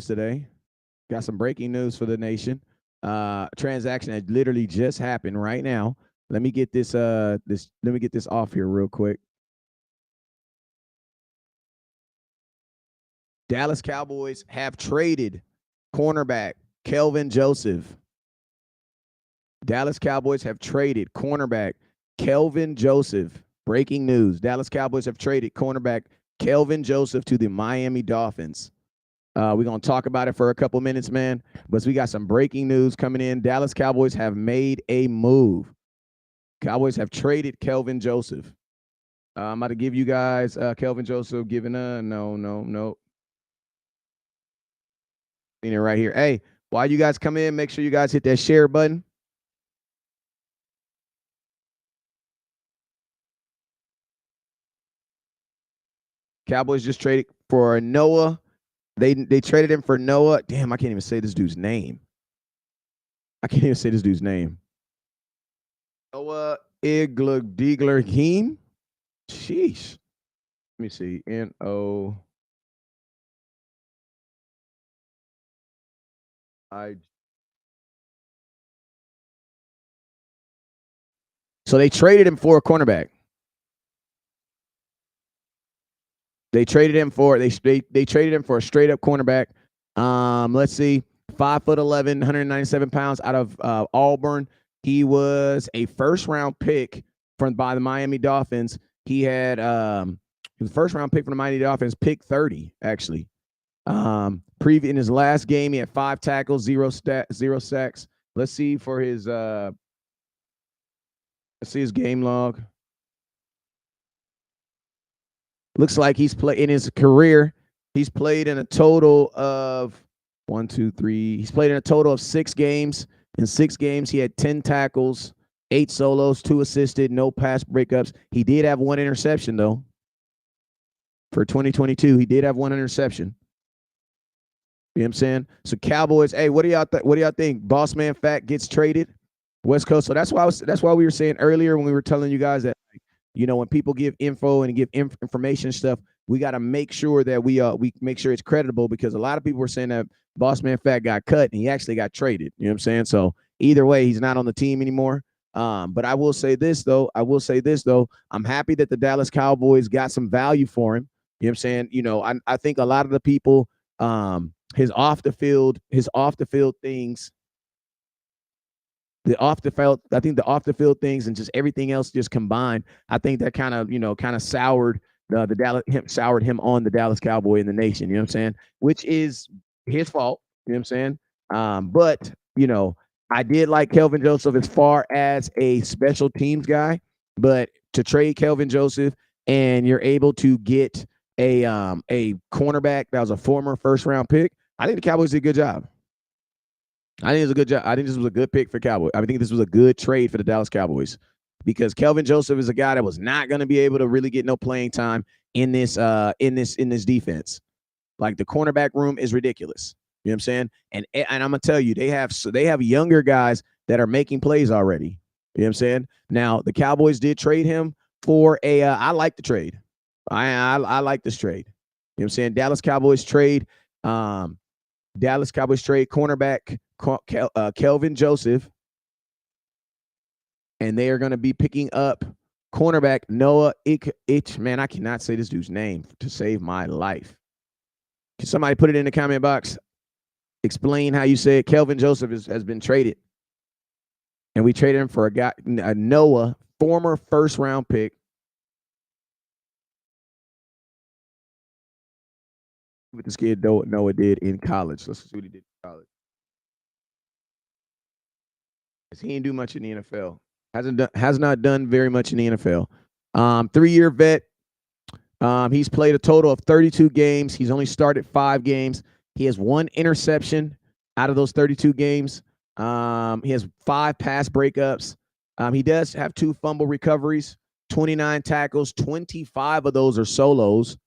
today. Got some breaking news for the nation. Transaction that literally just happened right now. Let me get this let me get this off here real quick. Dallas Cowboys have traded cornerback Kelvin Joseph. Dallas Cowboys have traded cornerback Kelvin Joseph. Breaking news. Dallas Cowboys have traded cornerback Kelvin Joseph to the Miami Dolphins. We're going to talk about it for a couple minutes, man. But we got some breaking news coming in. Dallas Cowboys have made a move. Cowboys have traded Kelvin Joseph. I'm about to give you guys Kelvin Joseph giving no. Seen it right here. Hey, while you guys come in, make sure you guys hit that share button. Cowboys just traded for Noah. They traded him for Noah. Damn, I can't even say this dude's name. Noah Igler-Digler-Heem. Sheesh. Let me see. N-O. So they traded him for a cornerback. They traded him for they traded him for a straight up cornerback. Let's see, 5'11", 197 pounds, out of Auburn. He was a first round pick by the Miami Dolphins. He had he was first round pick from the Miami Dolphins, pick 30 actually. In his last game, he had 5 tackles, 0 sacks. Let's see for his game log. Looks like he's played in his career. He's played in a total of 1, 2, 3. He's played in a total of 6 games. In 6 games, he had 10 tackles, 8 solos, 2 assisted, no pass breakups. He did have 1 interception though. For 2022, he did have 1 interception. You know what I'm saying? So Cowboys, hey, what do y'all think? Boss Man Fat gets traded, West Coast. So that's why we were saying earlier when we were telling you guys that, you know, when people give info and give information stuff, we got to make sure that we make sure it's credible, because a lot of people were saying that Boss Man Fat got cut and he actually got traded. You know what I'm saying? So either way, he's not on the team anymore. But I will say this though. I'm happy that the Dallas Cowboys got some value for him. You know what I'm saying? You know, I think a lot of the people, his off the field things, I think the off the field things and just everything else just combined, I think that kind of soured soured him on the Dallas Cowboy in the nation. You know what I'm saying? Which is his fault. You know what I'm saying? But you know, I did like Kelvin Joseph as far as a special teams guy, but to trade Kelvin Joseph and you're able to get a cornerback that was a former first round pick, I think the Cowboys did a good job. I think it's a good job. I think this was a good pick for Cowboys. I think this was a good trade for the Dallas Cowboys, because Kelvin Joseph is a guy that was not going to be able to really get no playing time in this defense. Like, the cornerback room is ridiculous. You know what I'm saying? And I'm gonna tell you, they have younger guys that are making plays already. You know what I'm saying? Now the Cowboys did trade him for a. I like the trade. I like this trade. You know what I'm saying? Dallas Cowboys trade cornerback Kelvin Joseph, and they are going to be picking up cornerback Noah Man, I cannot say this dude's name to save my life. Can somebody put it in the comment box? Explain how you say it. Kelvin Joseph has been traded, and we traded him for a Noah, former first round pick. What this kid Noah did in college. Let's see what he did in college. He didn't do much in the NFL. Has not done very much in the NFL. 3-year vet. He's played a total of 32 games. He's only started 5 games. He has 1 interception out of those 32 games. He has 5 pass breakups. He does have 2 fumble recoveries, 29 tackles. 25 of those are solos,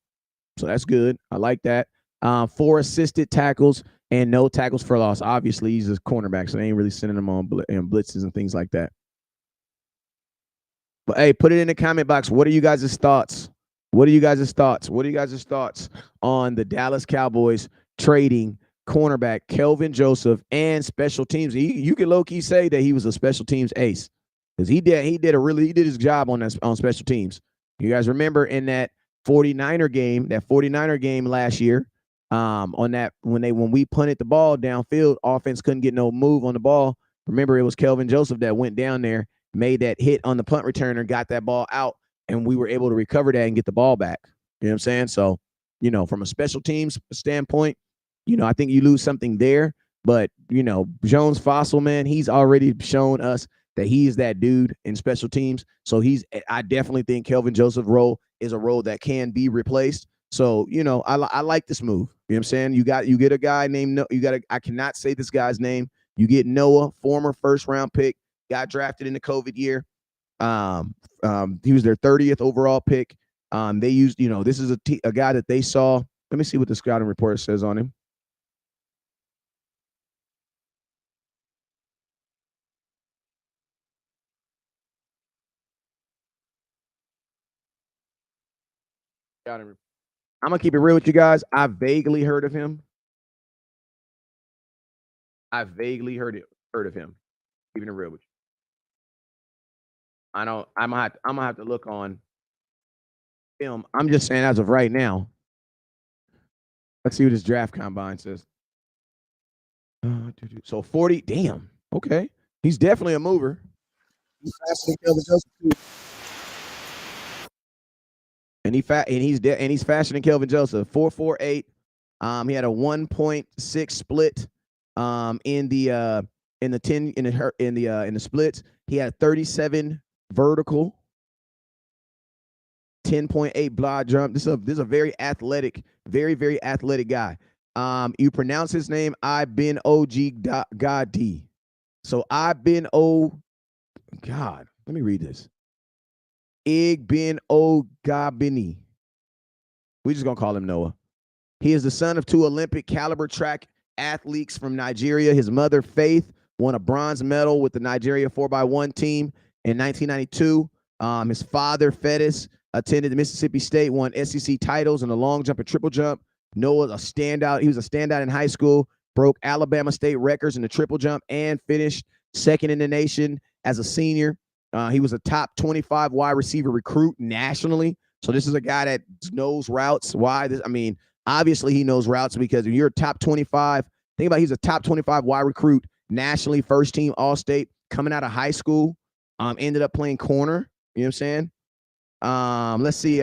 so that's good. I like that. 4 assisted tackles and no tackles for loss. Obviously, he's a cornerback, so they ain't really sending him on blitzes and things like that. But hey, put it in the comment box. What are you guys' thoughts? What are you guys' thoughts on the Dallas Cowboys trading cornerback Kelvin Joseph and special teams. You could low key say that he was a special teams ace because he did his job on special teams. You guys remember in that 49er game last year, on that when we punted the ball downfield, offense couldn't get no move on the ball. Remember, it was Kelvin Joseph that went down there, made that hit on the punt returner, got that ball out, and we were able to recover that and get the ball back. You know what I'm saying? So, from a special teams standpoint, I think you lose something there. But, Jones Fossil, man, he's already shown us that he is that dude in special teams. So I definitely think Kelvin Joseph's role is a role that can be replaced. So, I like this move. You know what I'm saying? You get a guy named, I cannot say this guy's name. You get Noah, former first round pick, got drafted in the COVID year. He was their 30th overall pick. They used, this is a guy that they saw. Let me see what the scouting report says on him. I'm gonna keep it real with you guys. I vaguely heard of him. I vaguely heard of him. Keeping it real with you. I don't. I'm gonna have to look on film. I'm just saying as of right now. Let's see what his draft combine says. So 40. Damn. Okay. He's definitely a mover. He's faster than Kelvin Joseph too. And he's faster than Kelvin Joseph. 4.48. He had a 1.6 split. In the splits, he had 37 vertical, 10.8 broad jump. This is a very athletic, very, very athletic guy. You pronounce his name Ibn Gadi. So Ibn God. Let me read this. Ibn Gabini. We're just gonna call him Noah. He is the son of two Olympic caliber track athletes from Nigeria. His mother, Faith, won a bronze medal with the Nigeria 4x1 team in 1992. His father, Fettis, attended Mississippi State, won SEC titles in the long jump and triple jump. Noah's a standout. He was a standout in high school, broke Alabama State records in the triple jump, and finished second in the nation as a senior. He was a top 25 wide receiver recruit nationally. So this is a guy that knows routes. Why? Obviously he knows routes because if you're a top 25, think about he's a top 25 wide recruit nationally, first team All-State, coming out of high school, ended up playing corner. You know what I'm saying? Let's see.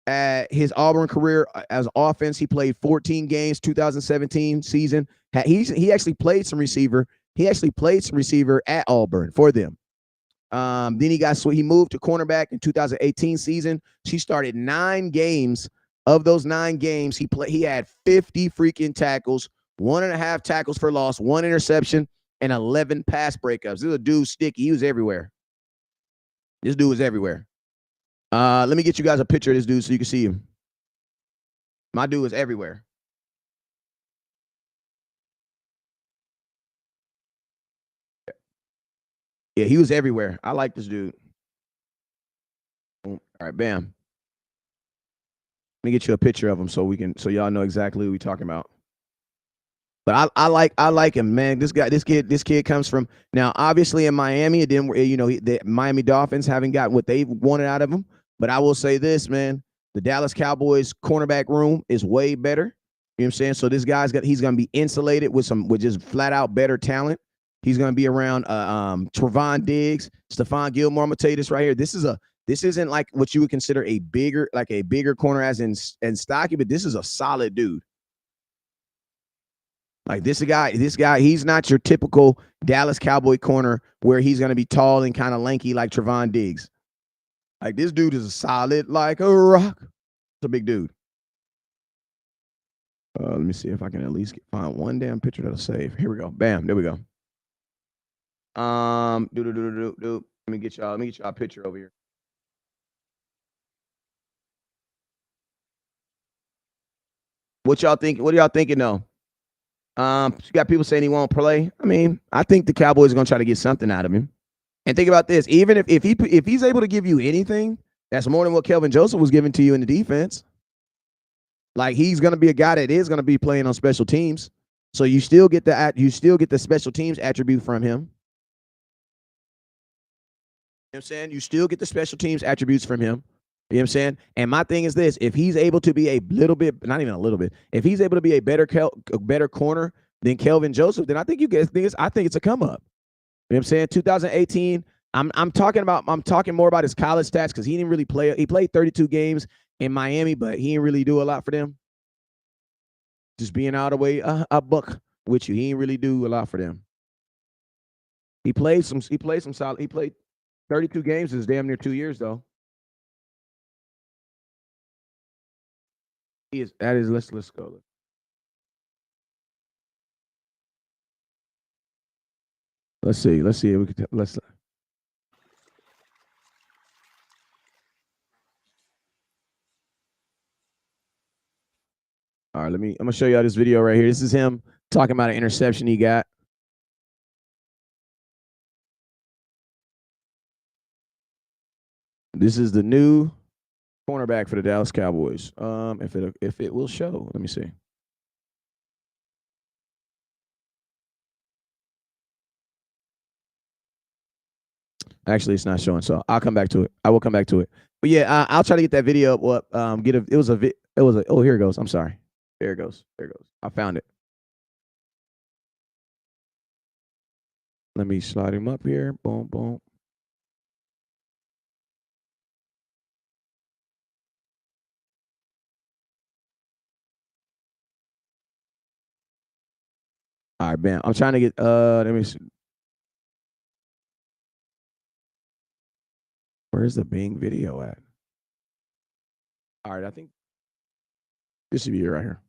At his Auburn career as offense, he played 14 games, 2017 season. He actually played some receiver. He actually played some receiver at Auburn for them. Then he moved to cornerback in 2018 season. He started 9 games. Of those 9 games, he had 50 freaking tackles, 1.5 tackles for loss, 1 interception, and 11 pass breakups. This is a dude sticky. He was everywhere. This dude was everywhere. Let me get you guys a picture of this dude so you can see him. My dude was everywhere. Yeah, he was everywhere. I like this dude. All right, bam. Let me get you a picture of him so y'all know exactly who we're talking about. But I like him, man. This kid comes from, now obviously in Miami, it didn't, the Miami Dolphins haven't got what they wanted out of him. But I will say this, man, the Dallas Cowboys cornerback room is way better. You know what I'm saying? So this he's gonna be insulated with just flat out better talent. He's gonna be around Trevon Diggs, Stephon Gilmore. I'm gonna tell you this right here. This isn't like what you would consider a bigger corner as in stocky, but this is a solid dude. Like this guy, he's not your typical Dallas Cowboy corner where he's going to be tall and kind of lanky like Trevon Diggs. Like this dude is a solid like a rock. It's a big dude. Let me see if I can at least find one damn picture that'll save. Here we go. Bam. There we go. Let me get y'all a picture over here. What y'all think? What are y'all thinking though? You got people saying he won't play. I think the Cowboys are gonna try to get something out of him. And think about this: even if he's able to give you anything, that's more than what Kelvin Joseph was giving to you in the defense. Like he's gonna be a guy that is gonna be playing on special teams. So you still get the special teams attribute from him. You know what I'm saying? You still get the special teams attributes from him. You know what I'm saying? And my thing is this: if he's able to be a little bit, not even a little bit, if he's able to be a better corner than Kelvin Joseph, then I think you guys I think it's a come up. You know what I'm saying? 2018. I'm talking more about his college stats because he didn't really play. He played 32 games in Miami, but he didn't really do a lot for them. Just being out of the way, a buck with you. He didn't really do a lot for them. He played some solid. He played 32 games. Is damn near 2 years though. That is. Let's go. Let's see. Let's see. We could let's. All right. I'm gonna show y'all this video right here. This is him talking about an interception he got. This is the new cornerback for the Dallas Cowboys. If it will show, let me see. Actually, it's not showing, so I'll come back to it. I will come back to it. But yeah, I'll try to get that video up. Oh, here it goes. I'm sorry. There it goes. I found it. Let me slide him up here. Boom, boom. All right, bam. I'm trying to get. Let me see. Where's the Bing video at? All right, I think this should be it right here.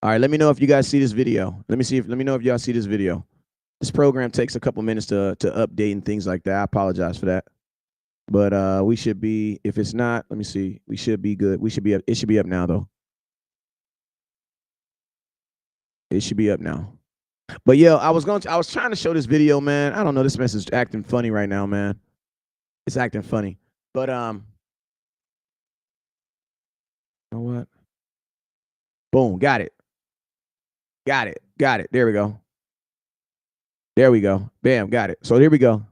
All right, let me know if you guys see this video. Let me know if y'all see this video. This program takes a couple minutes to update and things like that. I apologize for that. But we should be, if it's not, let me see. We should be good. We should be up. It should be up now though. It should be up now. But yeah, I was trying to show this video, man. I don't know. This mess is acting funny right now, man. It's acting funny. But you know what? Boom, got it. Got it. There we go. Bam, got it. So here we go.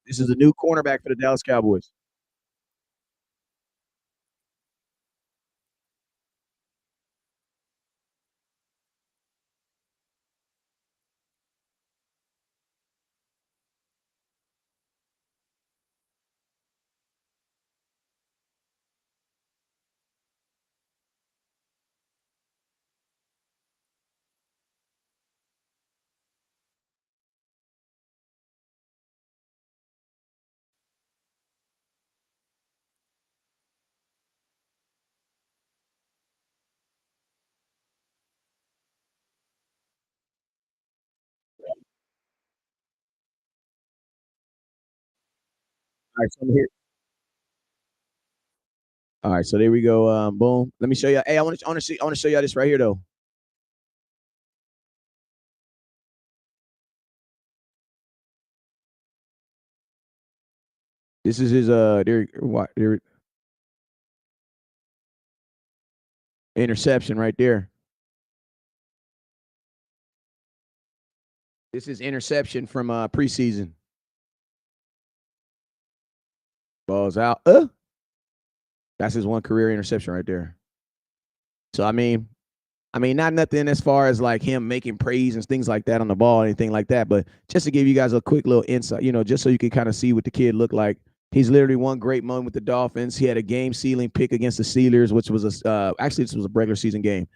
This is a new cornerback for the Dallas Cowboys. All right, so here. All right, so there we go. Boom. Let me show you. Hey, I want to show y'all this right here though. This is his interception right there. This is interception from preseason. Ball's out. That's his one career interception right there. So I mean, not nothing as far as like him making praise and things like that on the ball, anything like that. But just to give you guys a quick little insight, just so you can kind of see what the kid looked like. He's literally one great moment with the Dolphins. He had a game-sealing pick against the Steelers, which was actually this was a regular season game.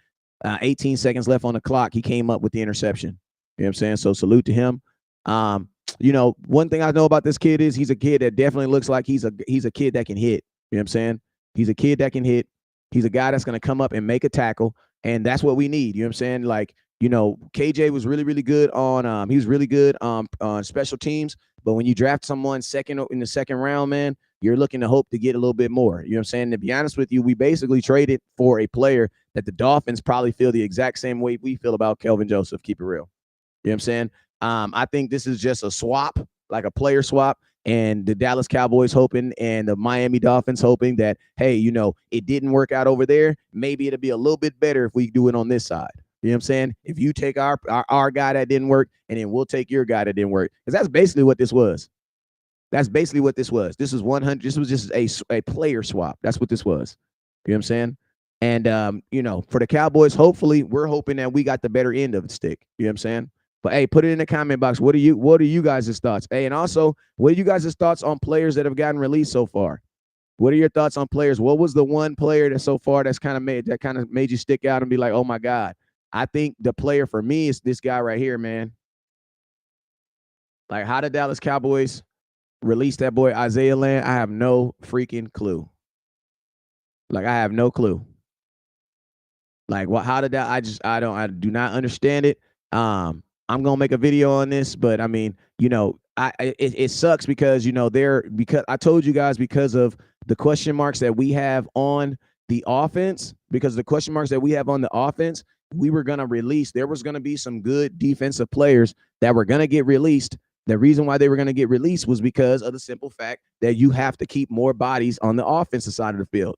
18 seconds left on the clock. He came up with the interception. You know what I'm saying? So salute to him. One thing I know about this kid is he's a kid that definitely looks like he's a kid that can hit. You know what I'm saying? He's a kid that can hit. He's a guy that's going to come up and make a tackle. And that's what we need. You know what I'm saying? Like, KJ was really, really good on special teams. But when you draft someone in the second round, man, you're looking to hope to get a little bit more. You know what I'm saying? To be honest with you, we basically traded for a player that the Dolphins probably feel the exact same way we feel about Kelvin Joseph. Keep it real. You know what I'm saying? I think this is just a swap, like a player swap. And the Dallas Cowboys hoping and the Miami Dolphins hoping that, hey, it didn't work out over there. Maybe it'll be a little bit better if we do it on this side. You know what I'm saying? If you take our guy that didn't work, and then we'll take your guy that didn't work. Because that's basically what this was. That's basically what this was. This was 100. This was just a player swap. That's what this was. You know what I'm saying? And, for the Cowboys, hopefully, we're hoping that we got the better end of the stick. You know what I'm saying? But hey, put it in the comment box. What are you guys' thoughts? Hey, and also, what are you guys' thoughts on players that have gotten released so far? What are your thoughts on players? What was the one player that so far that's kind of made you stick out and be like, oh my God? I think the player for me is this guy right here, man. Like, how did Dallas Cowboys release that boy Isaiah Land? I have no freaking clue. Like, I have no clue. Like, what? How did that? I do not understand it. I'm gonna make a video on this, but I mean, it sucks because because I told you guys because of the question marks that we have on the offense, we were gonna release. There was gonna be some good defensive players that were gonna get released. The reason why they were gonna get released was because of the simple fact that you have to keep more bodies on the offensive side of the field.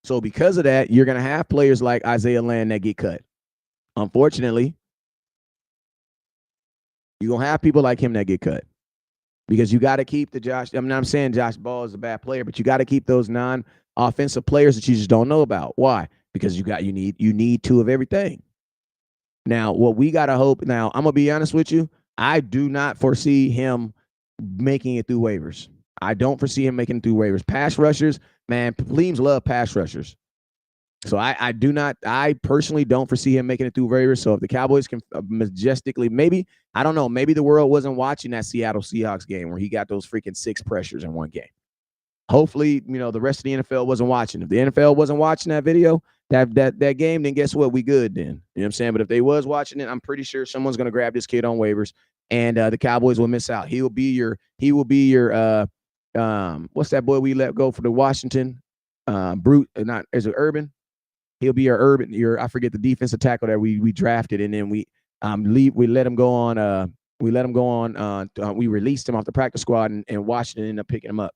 So because of that, you're gonna have players like Isaiah Land that get cut. Unfortunately, you're going to have people like him that get cut because you got to keep the Josh. I'm not saying Josh Ball is a bad player, but you got to keep those non-offensive players that you just don't know about. Why? Because you need two of everything. Now, what we got to hope. Now, I'm going to be honest with you. I do not foresee him making it through waivers. I don't foresee him making it through waivers. Pass rushers, man, teams love pass rushers. So I personally don't foresee him making it through waivers. So if the Cowboys can majestically, maybe the world wasn't watching that Seattle Seahawks game where he got those freaking 6 pressures in one game. Hopefully, the rest of the NFL wasn't watching. If the NFL wasn't watching that video, that game, then guess what? We good then. You know what I'm saying? But if they was watching it, I'm pretty sure someone's going to grab this kid on waivers and the Cowboys will miss out. He will be your what's that boy we let go for the Washington? Is it Urban? He'll be I forget the defensive tackle that we drafted, and then we let him go on. We released him off the practice squad, and Washington ended up picking him up.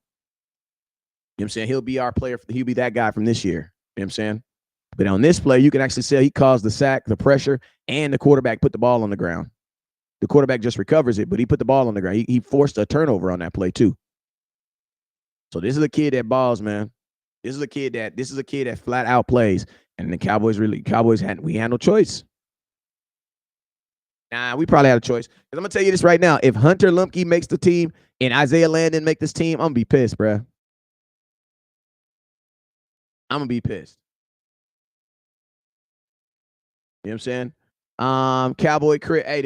You know what I'm saying? He'll be our player. He'll be that guy from this year. You know what I'm saying? But on this play, you can actually see he caused the sack, the pressure, and the quarterback put the ball on the ground. The quarterback just recovers it, but he put the ball on the ground. He forced a turnover on that play too. So this is a kid that balls, man. This is a kid that flat out plays. And the Cowboys we had no choice. Nah, we probably had a choice. Because I'm going to tell you this right now. If Hunter Lumpke makes the team and Isaiah Land didn't make this team, I'm going to be pissed, bro. I'm going to be pissed. You know what I'm saying? Cowboy Crit. Hey,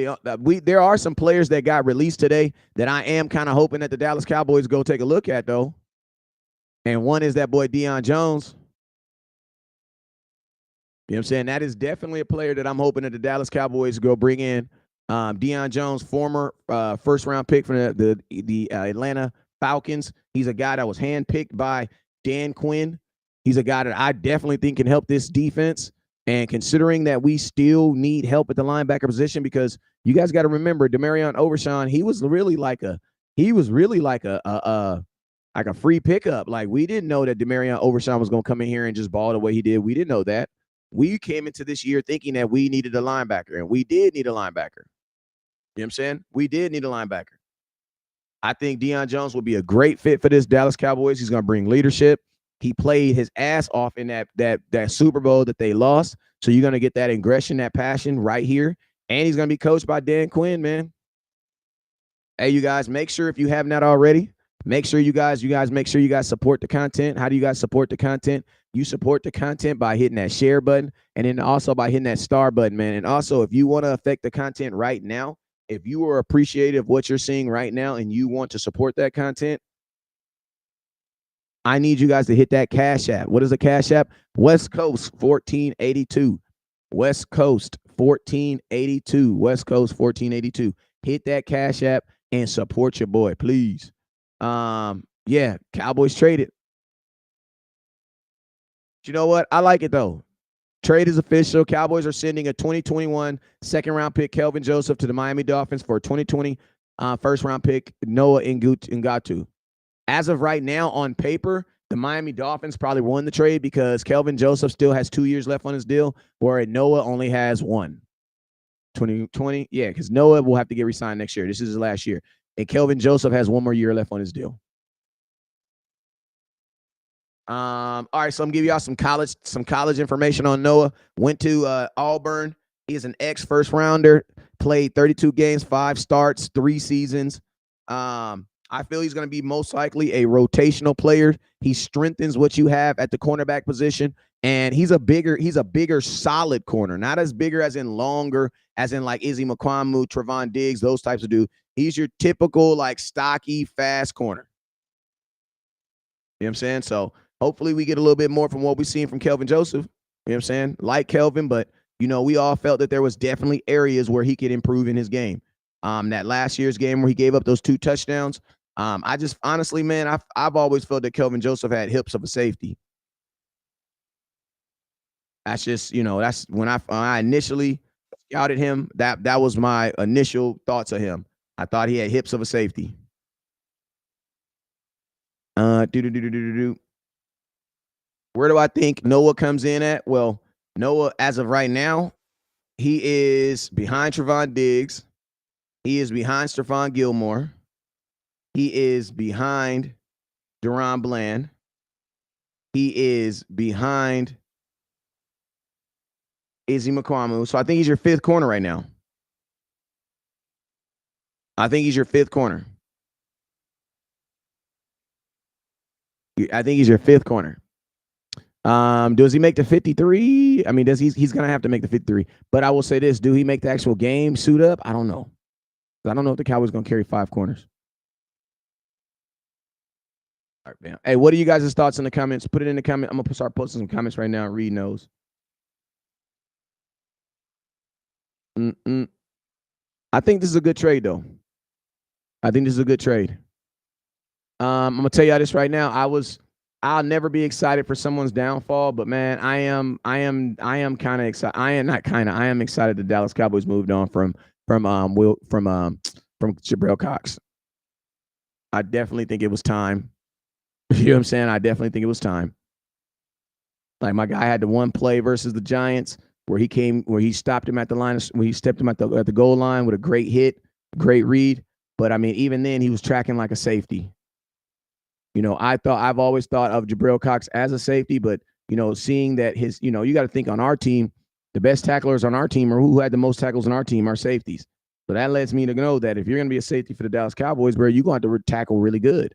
there are some players that got released today that I am kind of hoping that the Dallas Cowboys go take a look at, though. And one is that boy Deion Jones. You know what I'm saying? That is definitely a player that I'm hoping that the Dallas Cowboys go bring in. Deion Jones, former first-round pick from the Atlanta Falcons. He's a guy that was handpicked by Dan Quinn. He's a guy that I definitely think can help this defense. And considering that we still need help at the linebacker position, because you guys got to remember, Demarion Overshawn, he was really like a free pickup. Like, we didn't know that Demarion Overshawn was going to come in here and just ball the way he did. We didn't know that. We came into this year thinking that we needed a linebacker, and we did need a linebacker. You know what I'm saying? We did need a linebacker. I think Deion Jones will be a great fit for this Dallas Cowboys. He's going to bring leadership. He played his ass off in that Super Bowl that they lost. So you're going to get that aggression, that passion right here. And he's going to be coached by Dan Quinn, man. Hey, you guys, make sure if you have not already, make sure you guys support the content. How do you guys support the content? You support the content by hitting that share button and then also by hitting that star button, man. And also, if you want to affect the content right now, if you are appreciative of what you're seeing right now and you want to support that content, I need you guys to hit that Cash App. What is a Cash App? West Coast 1482. West Coast 1482. West Coast 1482. Hit that Cash App and support your boy, please. Yeah, Cowboys traded. You know what? I like it though. Trade is official. Cowboys are sending a 2021 second-round pick, Kelvin Joseph, to the Miami Dolphins for a 2020 first-round pick, Noah Ngatu. As of right now, on paper, the Miami Dolphins probably won the trade because Kelvin Joseph still has 2 years left on his deal, where Noah only has one. 2020, yeah, because Noah will have to get re-signed next year. This is his last year. And Kelvin Joseph has one more year left on his deal. All right, so I'm gonna give y'all some college information on Noah. Went to Auburn. He is an ex-first rounder. Played 32 games, 5 starts, 3 seasons. I feel he's gonna be most likely a rotational player. He strengthens what you have at the cornerback position, and he's a bigger, solid corner. Not as bigger as in longer, as in like Izzy McQuamu, Trevon Diggs, those types of dude. He's your typical like stocky, fast corner. You know what I'm saying? So hopefully we get a little bit more from what we've seen from Kelvin Joseph. You know what I'm saying? Like Kelvin, but we all felt that there was definitely areas where he could improve in his game. That last year's game where he gave up those 2 touchdowns. I just honestly, man, I've always felt that Kelvin Joseph had hips of a safety. That's just, that's when I initially scouted him. That was my initial thoughts of him. I thought he had hips of a safety. Where do I think Noah comes in at? Well, Noah, as of right now, he is behind Trevon Diggs. He is behind Stephon Gilmore. He is behind Deron Bland. He is behind Izzy McQuamu. So I think he's your 5th corner right now. I think he's your 5th corner. I think he's your 5th corner. Does he make the 53? I mean, he's gonna have to make the 53. But I will say this: do he make the actual game suit up? I don't know. I don't know if the Cowboys gonna carry 5 corners. All right, man. Hey, what are you guys' thoughts in the comments? Put it in the comment. I'm gonna start posting some comments right now and read those. I think this is a good trade, though. I think this is a good trade. I'm gonna tell y'all this right now. I'll never be excited for someone's downfall, but man, I am kind of excited. I am excited the Dallas Cowboys moved on from Jabril Cox. I definitely think it was time. You know what I'm saying? I definitely think it was time. Like my guy had the one play versus the Giants where he stopped him at the line, where he stepped him at the goal line with a great hit, great read. But I mean, even then he was tracking like a safety. I've always thought of Jabril Cox as a safety, but seeing that you got to think on our team, the best tacklers on our team or who had the most tackles on our team are safeties. So that lets me to know that if you're going to be a safety for the Dallas Cowboys, bro, you're going to have to tackle really good.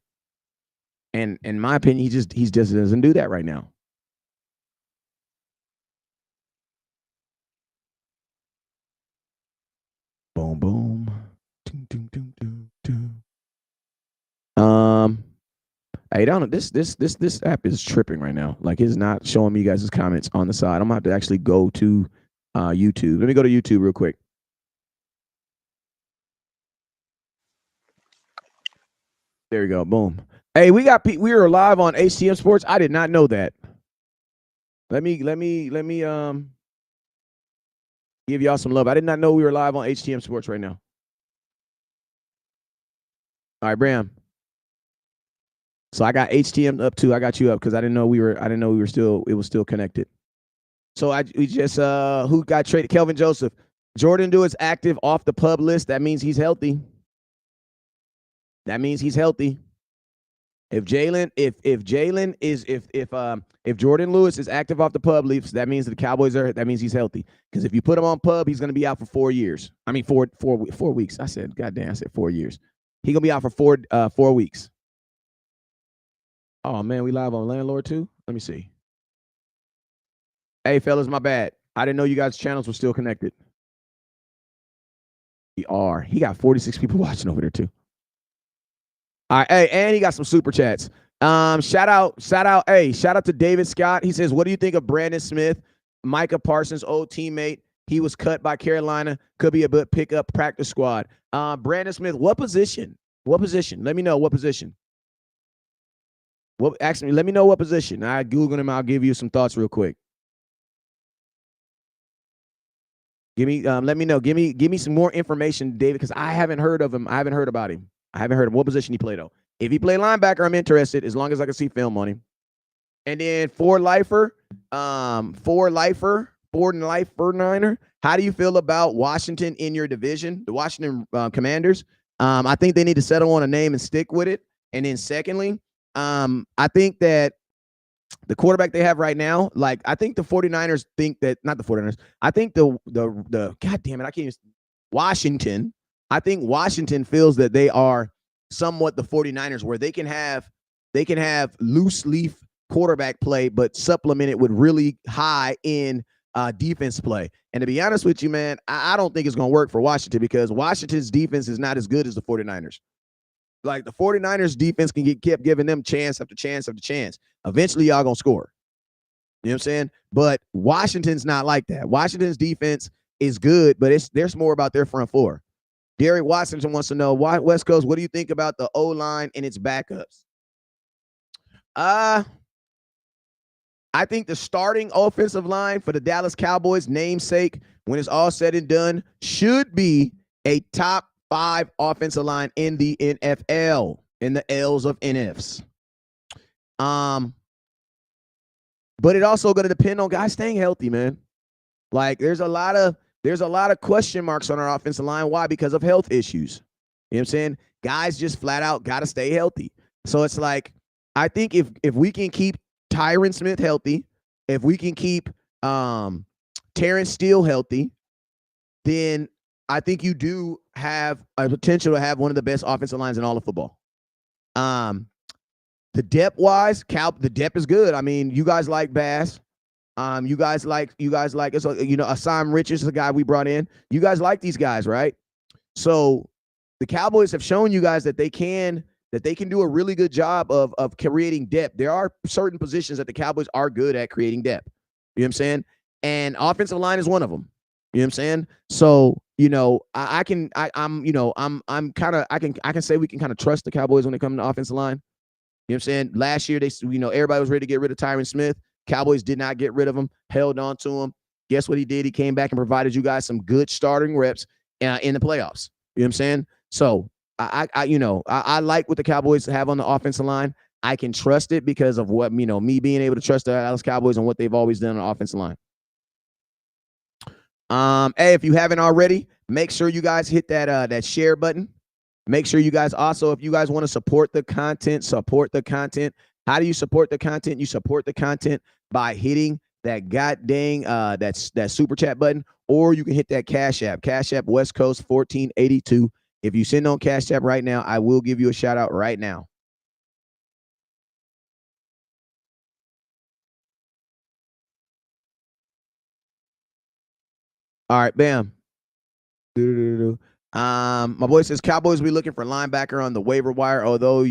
And in my opinion, he just doesn't do that right now. Boom, boom. Hey, this app is tripping right now. Like, it's not showing me you guys' comments on the side. I'm gonna have to actually go to YouTube. Let me go to YouTube real quick. There we go. Boom. Hey, we are live on HTM Sports. I did not know that. Let me give y'all some love. I did not know we were live on HTM Sports right now. All right, Bram. So I got HTM up too. I got you up because I didn't know we were it was still connected. So we just who got traded? Kelvin Joseph. Jordan Do is active off the pub list. That means he's healthy. If Jordan Lewis is active off the pub list, that means the Cowboys that means he's healthy. Because if you put him on pub, he's going to be out for 4 years. I mean, 4 weeks. I said 4 years. He's going to be out for 4 weeks. Oh man, we live on Landlord too? Let me see. Hey fellas, my bad. I didn't know you guys' channels were still connected. We are. He got 46 people watching over there too. All right, hey, and he got some super chats. Shout out to David Scott. He says, what do you think of Brandon Smith, Micah Parsons' old teammate? He was cut by Carolina. Could be a good pickup practice squad. Brandon Smith, what position? Let me know what position. Well, ask me. Let me know what position. I Googled him. I'll give you some thoughts real quick. Give me. Let me know. Give me some more information, David, because I haven't heard of him. I haven't heard about him. I haven't heard of what position he played though. If he played linebacker, I'm interested as long as I can see film on him. And then for lifer, for Niner. How do you feel about Washington in your division, the Washington Commanders? I think they need to settle on a name and stick with it. And then secondly, I think that the quarterback they have right now, like I think the 49ers think that, not the 49ers, I think the God damn it, I can't even, Washington, I think Washington feels that they are somewhat the 49ers where they can have loose leaf quarterback play, but supplement it with really high end defense play. And to be honest with you, man, I don't think it's going to work for Washington because Washington's defense is not as good as the 49ers. Like the 49ers defense can kept giving them chance after chance after chance. Eventually, y'all going to score. You know what I'm saying? But Washington's not like that. Washington's defense is good, but there's more about their front four. Derek Washington wants to know, why West Coast, what do you think about the O-line and its backups? I think the starting offensive line for the Dallas Cowboys, namesake, when it's all said and done, should be a top 5 offensive line in the NFL, in the L's of NFs. But it also going to depend on guys staying healthy, man. Like there's a lot of question marks on our offensive line. Why? Because of health issues. You know what I'm saying? Guys just flat out got to stay healthy. So it's like, I think if we can keep Tyron Smith healthy, if we can keep Terrence Steele healthy, then I think you do have a potential to have one of the best offensive lines in all of football. The depth wise, the depth is good. I mean, you guys like Bass. You guys like Assam Richards is the guy we brought in. You guys like these guys, right? So the Cowboys have shown you guys that they can do a really good job of creating depth. There are certain positions that the Cowboys are good at creating depth. You know what I'm saying? And offensive line is one of them. You know what I'm saying? So, I can say we can kind of trust the Cowboys when it comes to offensive line. You know what I'm saying? Last year, everybody was ready to get rid of Tyron Smith. Cowboys did not get rid of him, held on to him. Guess what he did? He came back and provided you guys some good starting reps in the playoffs. You know what I'm saying? So I like what the Cowboys have on the offensive line. I can trust it because of what, me being able to trust the Dallas Cowboys and what they've always done on the offensive line. Hey, if you haven't already, make sure you guys hit that share button. Make sure you guys also, if you guys want to support the content. How do you support the content? You support the content by hitting that that super chat button, or you can hit that Cash App West Coast 1482. If you send on Cash App right now, I will give you a shout out right now. All right, bam. My boy says Cowboys will be looking for linebacker on the waiver wire, although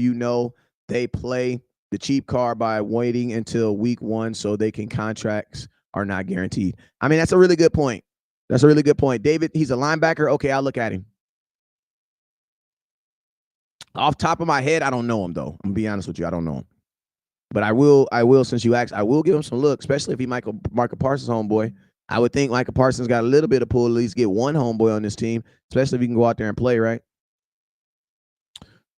they play the cheap card by waiting until week 1 so they can contracts are not guaranteed. I mean, that's a really good point. David, he's a linebacker. Okay, I'll look at him. Off top of my head, I don't know him though. I'm gonna be honest with you, I don't know him. But I will since you asked, I will give him some look, especially if he Micah Parsons homeboy. I would think Micah Parsons got a little bit of pull, at least get one homeboy on this team, especially if he can go out there and play, right?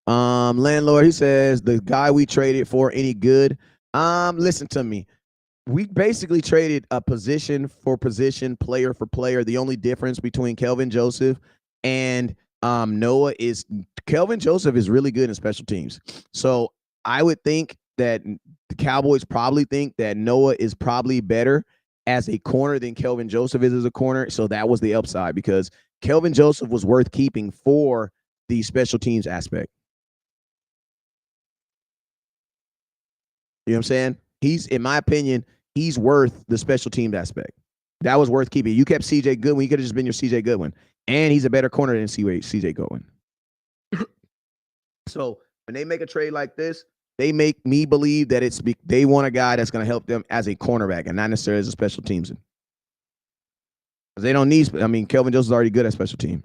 Landlord, he says, the guy we traded for any good? Listen to me. We basically traded a position for position, player for player. The only difference between Kelvin Joseph and Noah is Kelvin Joseph is really good in special teams. So I would think that the Cowboys probably think that Noah is probably better as a corner than Kelvin Joseph is as a corner. So that was the upside because Kelvin Joseph was worth keeping for the special teams aspect. You know what I'm saying? In my opinion, he's worth the special teams aspect. That was worth keeping. You kept CJ Goodwin. You could have just been your CJ Goodwin. And he's a better corner than CJ Goodwin. So when they make a trade like this, they make me believe that they want a guy that's going to help them as a cornerback and not necessarily as a special teams. Because they don't need. I mean, Kelvin Joseph's already good at special team.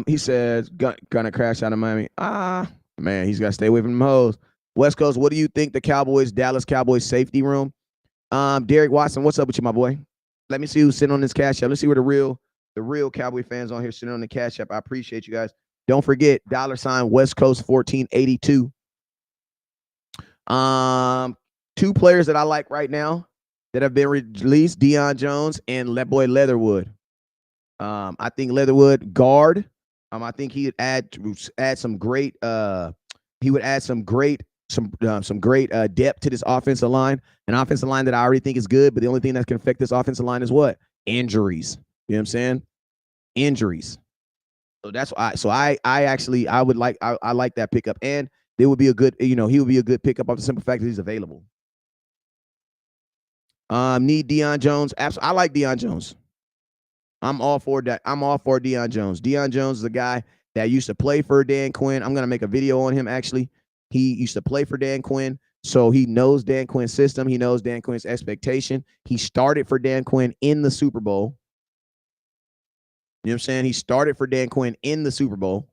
He says gonna crash out of Miami. Man, he's got to stay away from them hoes. West Coast, what do you think the Dallas Cowboys safety room? Derek Watson, what's up with you, my boy? Let me see who's sitting on this Cash App. Let's see where the real Cowboy fans on here sitting on the Cash App. I appreciate you guys. Don't forget, $ West Coast 1482. Two players that I like right now that have been released, Deion Jones and that boy Leatherwood. I think Leatherwood guard. I think he would add some great he would add some great depth to this offensive line. An offensive line that I already think is good, but the only thing that can affect this offensive line is what? Injuries. You know what I'm saying? Injuries. So that's why. I would like I like that pickup, and there would be a good, he would be a good pickup off the simple fact that he's available. Need Deion Jones. Absolutely, I like Deion Jones. I'm all for that. I'm all for Deion Jones. Deion Jones is a guy that used to play for Dan Quinn. I'm gonna make a video on him. Actually, he used to play for Dan Quinn, so he knows Dan Quinn's system. He knows Dan Quinn's expectation. He started for Dan Quinn in the Super Bowl. You know what I'm saying? He started for Dan Quinn in the Super Bowl.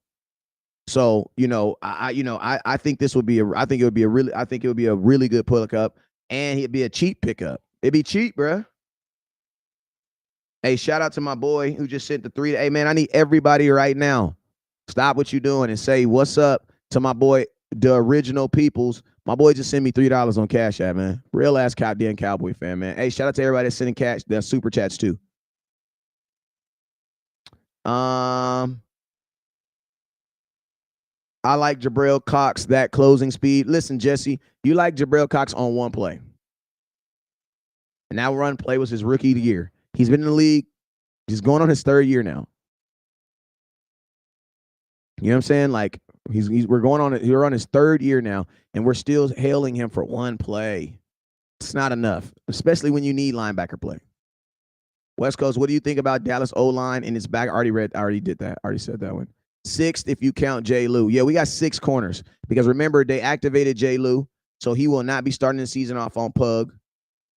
So, I think this would be I think it would be a really good pickup, and it'd be a cheap pickup. It'd be cheap, bro. Hey, shout out to my boy who just sent the 3. Hey, man, I need everybody right now. Stop what you're doing and say what's up to my boy, the original Peoples. My boy just sent me $3 on Cash App, man. Real ass goddamn Cowboy fan, man. Hey, shout out to everybody that's sending cash, their super chats too. I like Jabril Cox, that closing speed. Listen, Jesse, you like Jabril Cox on one play. And that run play was his rookie of the year. He's been in the league. He's going on his 3rd year now. You know what I'm saying? Like we're on his 3rd year now, and we're still hailing him for one play. It's not enough, especially when you need linebacker play. West Coast, what do you think about Dallas O-line and its back? I already did that. I already said that one. 6th if you count Jay Lou. Yeah, we got 6 corners because remember they activated Jay Lou, so he will not be starting the season off on Pug.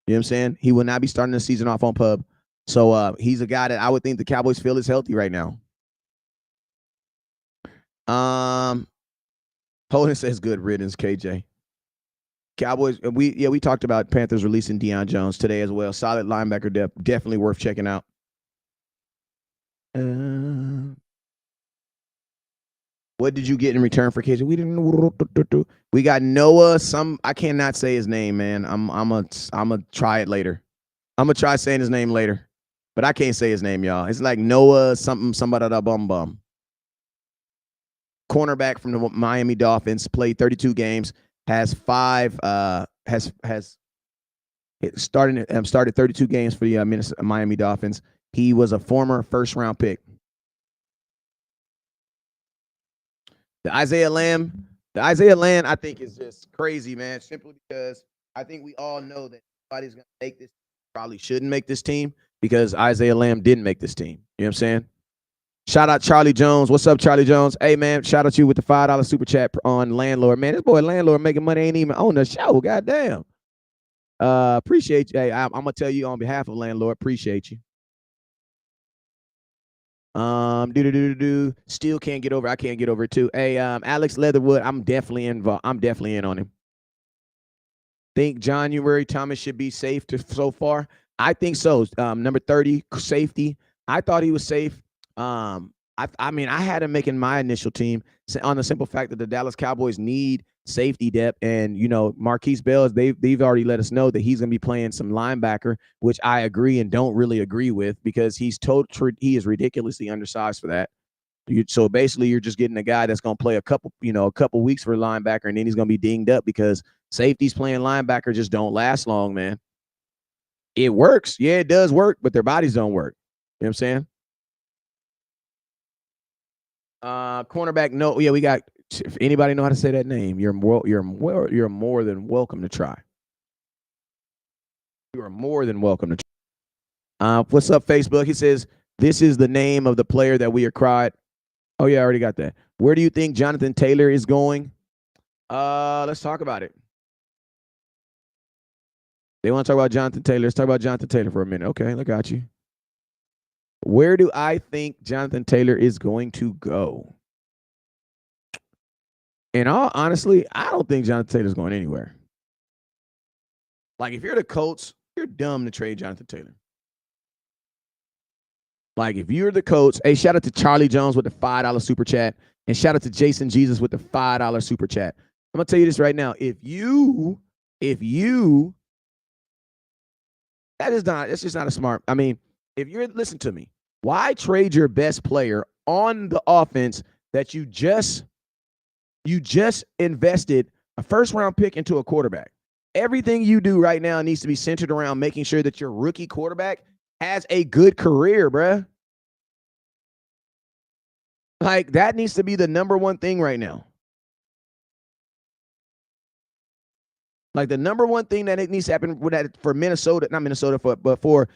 You know what I'm saying? He will not be starting the season off on Pub. So he's a guy that I would think the Cowboys feel is healthy right now. Holden says good riddance, KJ. Cowboys, we talked about Panthers releasing Deion Jones today as well. Solid linebacker depth, definitely worth checking out. What did you get in return for KJ? We got Noah. I cannot say his name, man. I'm gonna try it later. I'm gonna try saying his name later, but I can't say his name, y'all. It's like Noah somebody da bum. Cornerback from the Miami Dolphins, played 32 games, has 5 started 32 games for the Miami Dolphins. He was a former 1st-round pick. The Isaiah Lamb, I think is just crazy, man. Simply because I think we all know that nobody's gonna make this. Probably shouldn't make this team because Isaiah Lamb didn't make this team. You know what I'm saying? Shout out Charlie Jones. What's up, Charlie Jones? Hey, man, shout out you with the $5 super chat on Landlord. Man, this boy Landlord making money ain't even on the show. Goddamn. Appreciate you. Hey, I'm going to tell you on behalf of Landlord, appreciate you. Still can't get over. I can't get over it too. Hey, Alex Leatherwood, I'm definitely involved. I'm definitely in on him. Think January Thomas should be safe so far? I think so. Number 30, safety. I thought he was safe. I mean, I had him making my initial team on the simple fact that the Dallas Cowboys need safety depth, and Marquise Bell, they've already let us know that he's going to be playing some linebacker, which I agree and don't really agree with because he is ridiculously undersized for that. So basically, you're just getting a guy that's going to play a couple weeks for linebacker, and then he's going to be dinged up because safeties playing linebacker just don't last long, man. It works, yeah, it does work, but their bodies don't work. You know what I'm saying? Cornerback, no, yeah, we got. If anybody know how to say that name, you're more than welcome to try. You are more than welcome to try. What's up, Facebook? He says this is the name of the player that we acquired. Oh yeah, I already got that. Where do you think Jonathan Taylor is going? Let's talk about it. They want to talk about Jonathan Taylor. Let's talk about Jonathan Taylor for a minute. Okay, I got you. Where do I think Jonathan Taylor is going to go? And all honestly, I don't think Jonathan Taylor's going anywhere. Like, if you're the Colts, you're dumb to trade Jonathan Taylor. Like, if you're the Colts, hey, shout out to Charlie Jones with the $5 super chat, and shout out to Jason Jesus with the $5 super chat. I'm gonna tell you this right now. If you, that's just not a smart. I mean, if you're, listen to me, why trade your best player on the offense that you just invested a first round pick into a quarterback? Everything you do right now needs to be centered around making sure that your rookie quarterback has a good career, bruh. Like, that needs to be the number one thing right now. Like, the number one thing that it needs to happen with that for Minnesota, not Minnesota, but for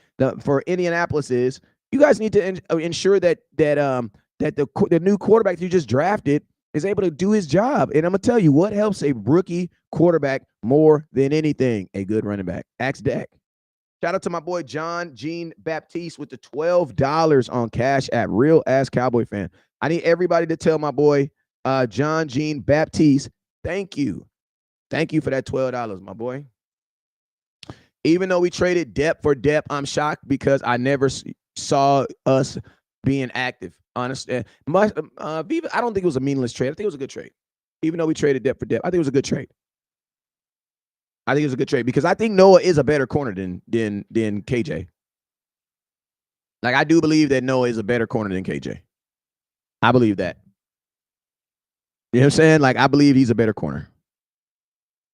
Indianapolis is you guys need to ensure that the new quarterback that you just drafted is able to do his job. And I'm gonna tell you what helps a rookie quarterback more than anything: a good running back. Ask Dak. Shout out to my boy John Jean Baptiste with the $12 on Cash App. Real ass Cowboy fan. I need everybody to tell my boy John Jean Baptiste, thank you. Thank you for that $12, my boy. Even though we traded depth for depth, I'm shocked because I never saw us being active. Honestly, I don't think it was a meaningless trade. I think it was a good trade. Even though we traded depth for depth, I think it was a good trade. I think it was a good trade because I think Noah is a better corner than KJ. Like, I do believe that Noah is a better corner than KJ. I believe that. You know what I'm saying? Like, I believe he's a better corner.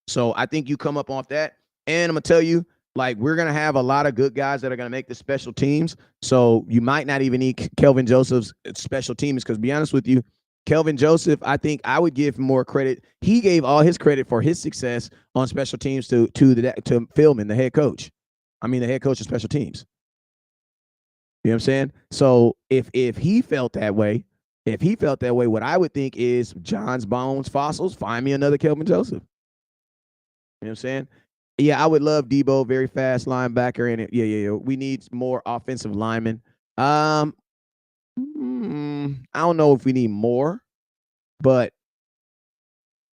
So I think you come up off that. And I'm going to tell you, like, we're going to have a lot of good guys that are going to make the special teams. So you might not even need Kelvin Joseph's special teams because, to be honest with you, Kelvin Joseph, I think I would give him more credit. He gave all his credit for his success on special teams to Philman, the head coach. I mean, the head coach of special teams. You know what I'm saying? So if he felt that way, what I would think is John's Bones Fossils, find me another Kelvin Joseph. You know what I'm saying? Yeah, I would love Debo, very fast linebacker. And yeah. We need more offensive linemen. I don't know if we need more, but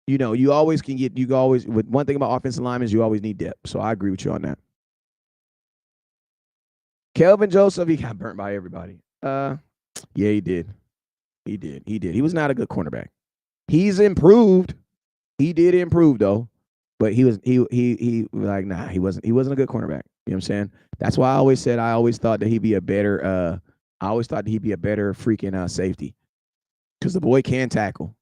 you always with one thing about offensive linemen is you always need depth. So I agree with you on that. Kelvin Joseph, he got burnt by everybody. Yeah, he did. He was not a good cornerback. He's improved. He did improve though. But he wasn't a good cornerback. You know what I'm saying? That's why I always thought that he'd be a better freaking safety. Because the boy can tackle.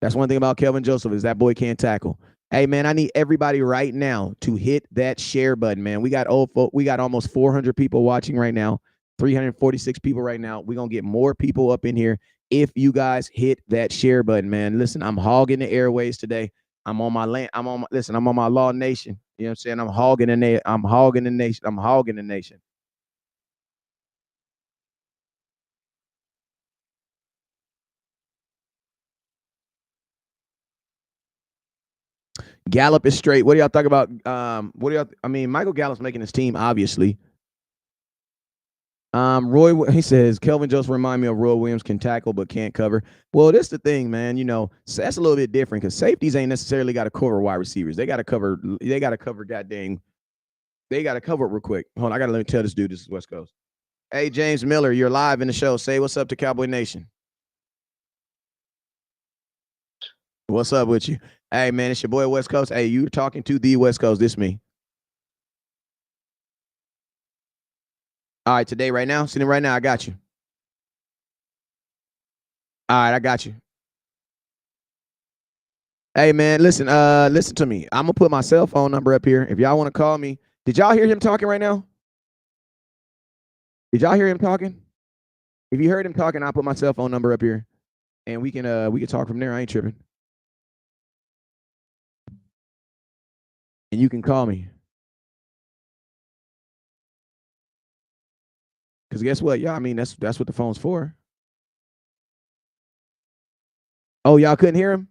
That's one thing about Kelvin Joseph is that boy can tackle. Hey man, I need everybody right now to hit that share button, man. We got almost 400 people watching right now, 346 people right now. We're gonna get more people up in here if you guys hit that share button, man. Listen, I'm hogging the airways today. I'm on my land. I'm on my Law Nation. You know what I'm saying? I'm hogging the nation. I'm hogging the nation. Gallup is straight. What do y'all talk about? Michael Gallup's making his team, obviously. Roy, he says Kelvin Joseph remind me of Roy Williams, can tackle but can't cover. Well, that's the thing, man. That's a little bit different because safeties ain't necessarily got to cover wide receivers. They got to cover. Goddamn. They got to cover it real quick. Hold on, I got to let me tell this dude this is West Coast. Hey, James Miller, you're live in the show. Say what's up to Cowboy Nation. What's up with you? Hey, man, it's your boy West Coast. Hey, you talking to the West Coast. This me. All right, today, right now, sitting right now, I got you. All right, I got you. Hey, man, listen to me. I'm gonna put my cell phone number up here. If y'all want to call me, did y'all hear him talking right now? Did y'all hear him talking? If you heard him talking, I'll put my cell phone number up here, and we can talk from there. I ain't tripping, and you can call me. Cause guess what? Yeah, I mean that's what the phone's for. Oh, y'all couldn't hear him?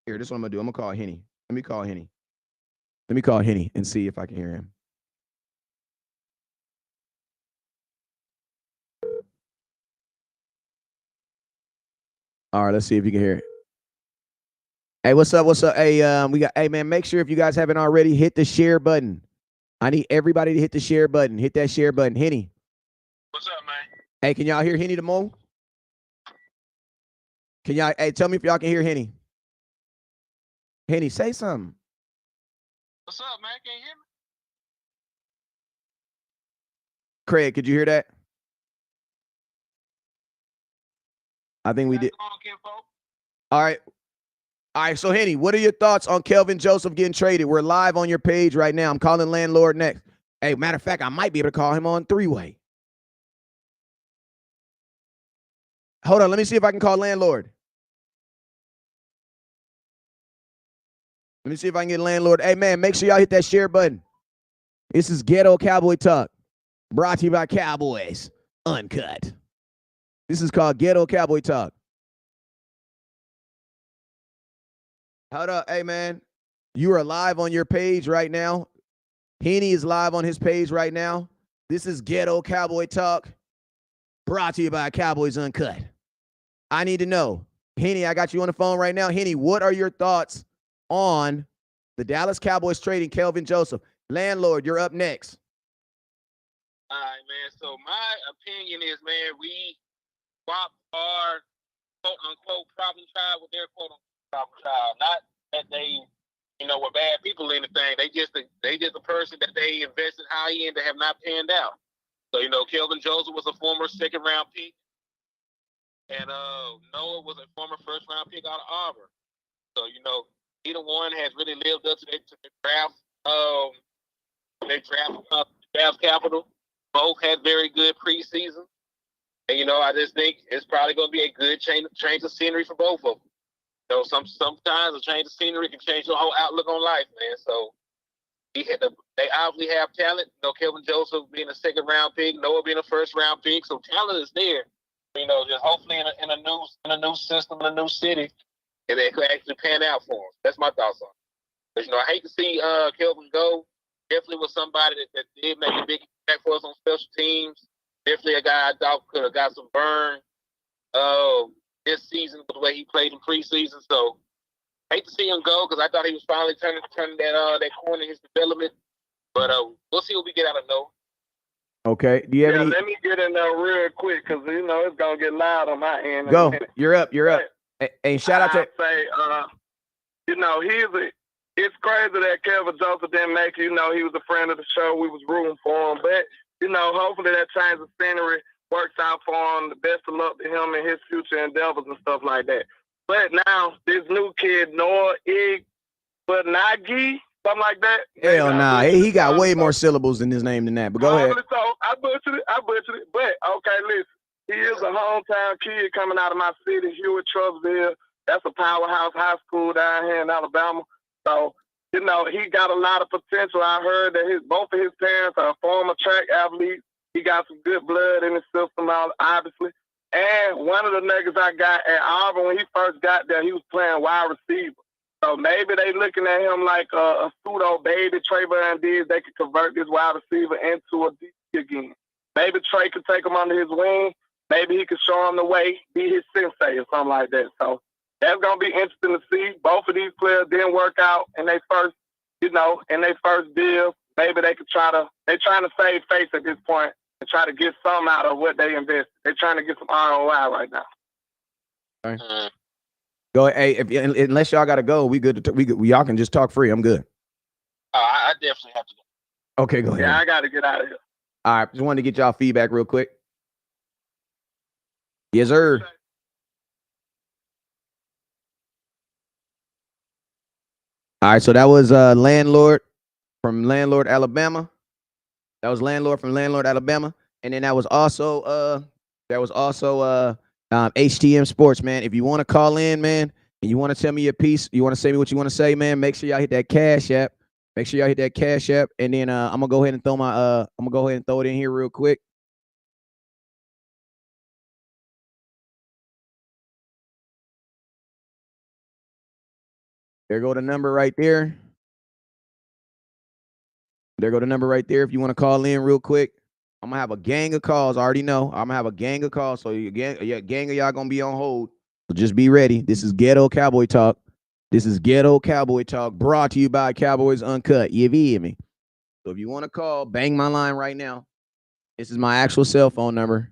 Here, this is what I'm gonna do. I'm gonna call Henny. Let me call Henny. Let me call Henny and see if I can hear him. All right, let's see if you can hear it. Hey, what's up? What's up? Hey, we got. Hey, man, make sure if you guys haven't already, hit the share button. I need everybody to hit the share button. Hit that share button, Henny. What's up, man? Hey, can y'all hear Henny the Mo? Can y'all? Hey, tell me if y'all can hear Henny. Henny, say something. What's up, man? Can you hear me? Craig, could you hear that? I think we did. All right. All right. So, Henny, what are your thoughts on Kelvin Joseph getting traded? We're live on your page right now. I'm calling Landlord next. Hey, matter of fact, I might be able to call him on three-way. Hold on. Let me see if I can call Landlord. Let me see if I can get Landlord. Hey, man, make sure y'all hit that share button. This is Ghetto Cowboy Talk, brought to you by Cowboys Uncut. This is called Ghetto Cowboy Talk. Hold up. Hey, man, you are live on your page right now. Henny is live on his page right now. This is Ghetto Cowboy Talk, brought to you by Cowboys Uncut. I need to know, Henny, I got you on the phone right now. Henny, what are your thoughts on the Dallas Cowboys trading Kelvin Joseph? Landlord, you're up next. All right, man. So my opinion is, man, we swapped our quote-unquote problem child with their quote-unquote problem child. Not that they, were bad people or anything. They just a person that they invested high in that have not panned out. So, Kelvin Joseph was a former second-round pick. And Noah was a former first-round pick out of Auburn. So, either one has really lived up to their draft draft capital. Both had very good preseason. And, I just think it's probably going to be a good change of scenery for both of them. Sometimes a change of scenery can change your whole outlook on life, man. So they obviously have talent. Kelvin Joseph being a second-round pick, Noah being a first-round pick. So talent is there. Just hopefully in a new system, in a new city, and they could actually pan out for him. That's my thoughts on it. But, I hate to see Kelvin go. Definitely was somebody that did make a big impact for us on special teams. Definitely a guy I thought could have got some burn this season with the way he played in preseason. So hate to see him go because I thought he was finally turning that corner in his development. But we'll see what we get out of Noah. Okay. Do you have any? Let me get in there real quick because it's gonna get loud on my end. Go. You're up. You're up. Hey, shout out to. It's crazy that Kelvin Joseph didn't make it. He was a friend of the show. We was rooting for him, but hopefully that change of scenery works out for him. The best of luck to him in his future endeavors and stuff like that. But now this new kid, Noah Igbinoghene, something like that. Hell nah. He got way more syllables in his name than that. But go ahead. So I butchered it. But okay, listen. He is a hometown kid coming out of my city, Hewitt, Trussville. That's a powerhouse high school down here in Alabama. So, he got a lot of potential. I heard that both of his parents are former track athletes. He got some good blood in his system, obviously. And one of the niggas I got at Auburn, when he first got there, he was playing wide receiver. So maybe they looking at him like a pseudo baby Trayvon did. They could convert this wide receiver into a D again. Maybe Trey could take him under his wing. Maybe he could show him the way, be his sensei or something like that. So that's going to be interesting to see. Both of these players didn't work out in their first, deal. Maybe they're trying to save face at this point and try to get some out of what they invest. They're trying to get some ROI right now. Okay. Go ahead. Hey, unless y'all got to go, we good. Y'all can just talk free. I'm good. I definitely have to go. Okay, go ahead. Yeah, I got to get out of here. All right. Just wanted to get y'all feedback real quick. Yes, sir. All right, so that was Landlord from Landlord, Alabama. That was Landlord from Landlord, Alabama. And then that was also HTM Sports, man. If you want to call in, man, and you want to tell me your piece, you want to say what you want to say, man, make sure y'all hit that Cash App. Make sure y'all hit that Cash App. And then I'm gonna go ahead and throw it in here real quick. There go the number right there. There go the number right there. If you want to call in real quick, I'm gonna have a gang of calls. I already know. I'm gonna have a gang of calls. So your gang of y'all gonna be on hold. So just be ready. This is Ghetto Cowboy Talk. This is Ghetto Cowboy Talk, brought to you by Cowboys Uncut. You hear me? So if you want to call, bang my line right now. This is my actual cell phone number.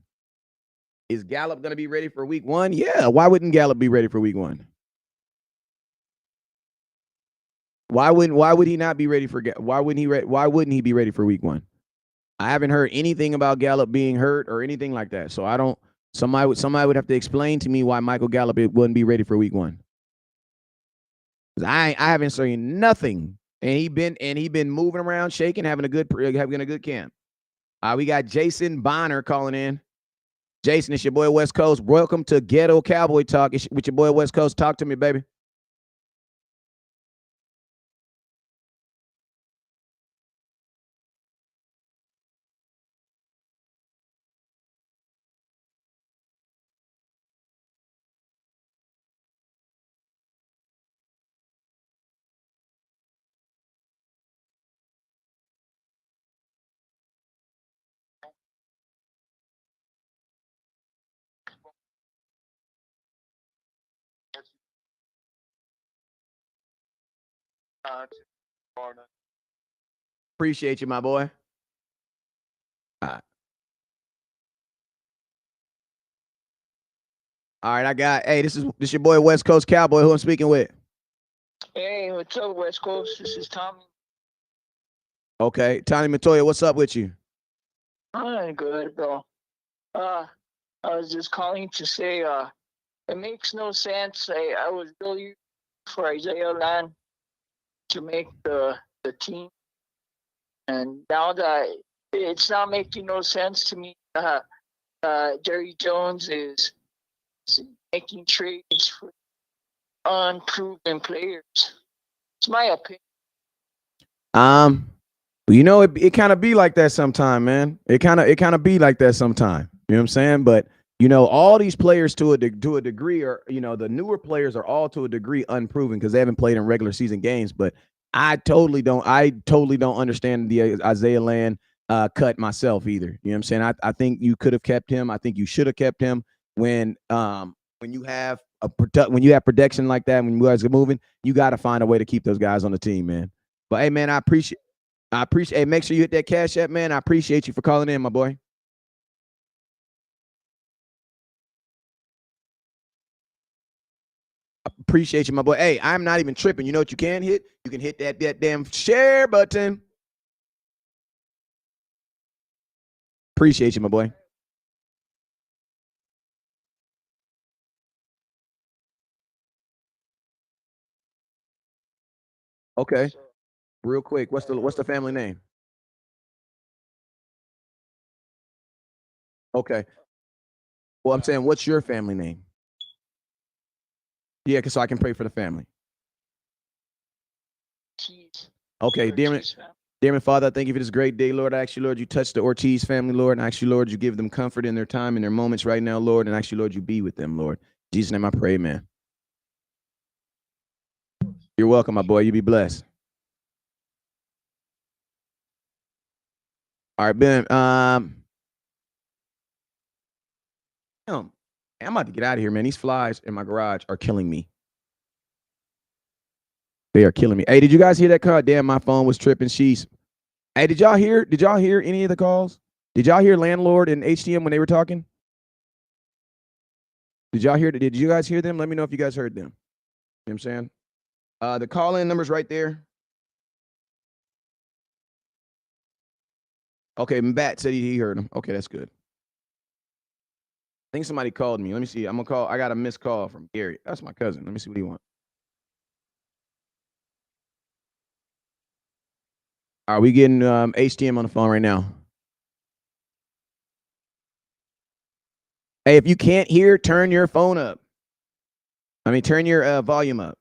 Is Gallup going to be ready for week 1? Yeah. Why wouldn't Gallup be ready for week 1? Why would he not be ready for why wouldn't he be ready for week 1? I haven't heard anything about Gallup being hurt or anything like that. So I don't somebody would have to explain to me why Michael Gallup wouldn't be ready for week 1. I haven't seen nothing. And he been moving around, shaking, having a good camp. We got Jason Bonner calling in. Jason, it's your boy West Coast. Welcome to Ghetto Cowboy Talk. It's with your boy West Coast. Talk to me, baby. Appreciate you, my boy. All right, I got. Hey, this is your boy West Coast Cowboy. Who I'm speaking with? Hey, what's up, West Coast? This is Tommy. Okay, Tommy Matoya, what's up with you? I'm good, bro. I was just calling to say, it makes no sense. I was really for Isaiah Land to make the team, and now that it's not making no sense to me. Jerry Jones is making trades for unproven players. It's my opinion. You know, it kind of be like that sometime, man. It kind of be like that sometime. You know what I'm saying? But you know, all these players to a degree are, you know, the newer players are all to a degree unproven because they haven't played in regular season games. But I totally don't understand the Isaiah Land cut myself either. You know what I'm saying? I think you could have kept him. I think you should have kept him when you have protection like that, when you guys are moving, you got to find a way to keep those guys on the team, man. But hey, man, I appreciate. Hey, make sure you hit that Cash App, man. I appreciate you for calling in, my boy. Appreciate you, my boy. Hey, I'm not even tripping. You know what you can hit? You can hit that damn share button. Appreciate you, my boy. Okay. Real quick, what's the family name? Okay. Well, I'm saying, what's your family name? Yeah, so I can pray for the family. Okay, dear Father, I thank you for this great day, Lord. I ask you, Lord, you touch the Ortiz family, Lord. And I ask you, Lord, you give them comfort in their time, in their moments right now, Lord. And I ask you, Lord, you be with them, Lord. In Jesus' name I pray, man. You're welcome, my boy. You be blessed. All right, Ben. I'm about to get out of here, man. These flies in my garage are killing me. They are killing me. Hey, did you guys hear that call? Damn, my phone was tripping. Hey, did y'all hear any of the calls? Did y'all hear Landlord and HTM when they were talking? Did you guys hear them? Let me know if you guys heard them. You know what I'm saying? The call-in number's right there. Okay, Mbat said he heard them. Okay, that's good. I think somebody called me. Let me see. I'm gonna call. I got a missed call from Gary. That's my cousin. Let me see what he wants. Are we getting HTM on the phone right now? Hey, if you can't hear, turn your phone up. Turn your volume up.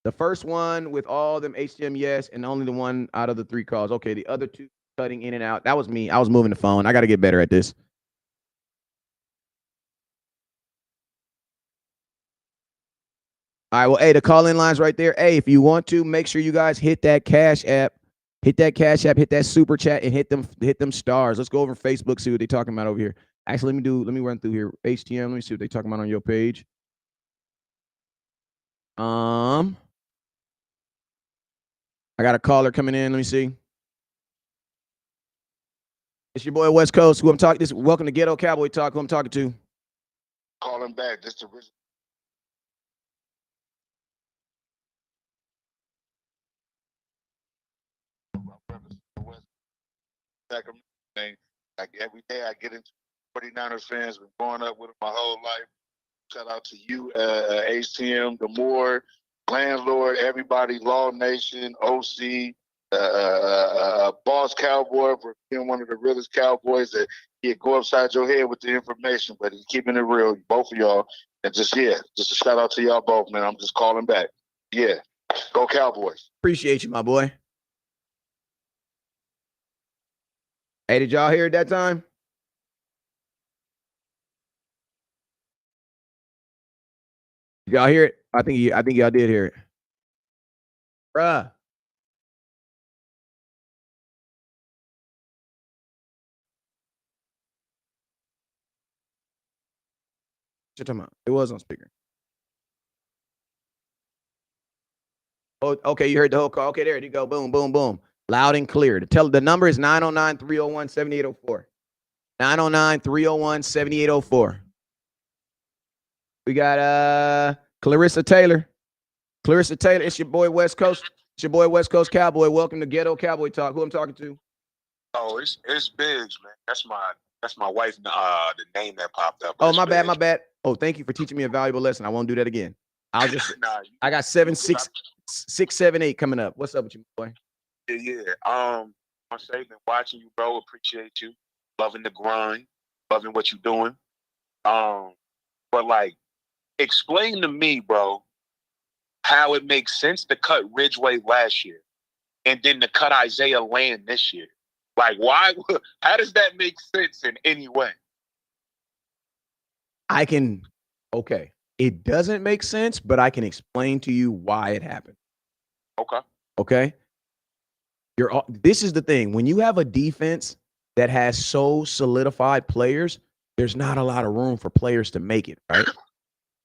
The first one with all them HTM yes, and only the one out of the 3 calls. Okay, the other 2 cutting in and out. That was me. I was moving the phone. I got to get better at this. All right, well, hey, the call-in line's right there. Hey, if you want to, make sure you guys hit that Cash App. Hit that Cash App, hit that Super Chat, and hit them stars. Let's go over Facebook, see what they're talking about over here. Actually, let me run through here. HTM, let me see what they're talking about on your page. I got a caller coming in. Let me see. It's your boy West Coast. Who I'm talking to. Welcome to Ghetto Cowboy Talk. Who I'm talking to. Calling back. This the original. Sacramento thing. Like every day I get into 49ers fans. Been growing up with them my whole life. Shout out to you, HTM, the Moore, Landlord, everybody, Law Nation, OC, Boss Cowboy for being one of the realest Cowboys that he'd go upside your head with the information, but he's keeping it real, both of y'all. And just a shout out to y'all both, man. I'm just calling back. Yeah, go Cowboys. Appreciate you, my boy. Hey, did y'all hear it that time? Y'all hear it? I think y'all did hear it. Bruh. What you talking about? It was on speaker. Oh, okay, you heard the whole call. Okay, there you go. Boom, boom, boom. Loud and clear. The number is 909-301-7804. 909-301-7804. We got Clarissa Taylor. Clarissa Taylor, it's your boy West Coast. It's your boy West Coast Cowboy. Welcome to Ghetto Cowboy Talk. Who I'm talking to? Oh, it's Biggs, man. That's my wife. The name that popped up. Oh, my bad. Oh, thank you for teaching me a valuable lesson. I won't do that again. I'll just. I got 678 coming up. What's up with you, boy? Yeah. I'm saying, been watching you, bro. Appreciate you. Loving the grind. Loving what you're doing. But like, explain to me, bro, how it makes sense to cut Ridgeway last year and then to cut Isaiah Land this year. Like, why? How does that make sense in any way? Okay. It doesn't make sense, but I can explain to you why it happened. Okay. This is the thing. When you have a defense that has so solidified players, there's not a lot of room for players to make it, right?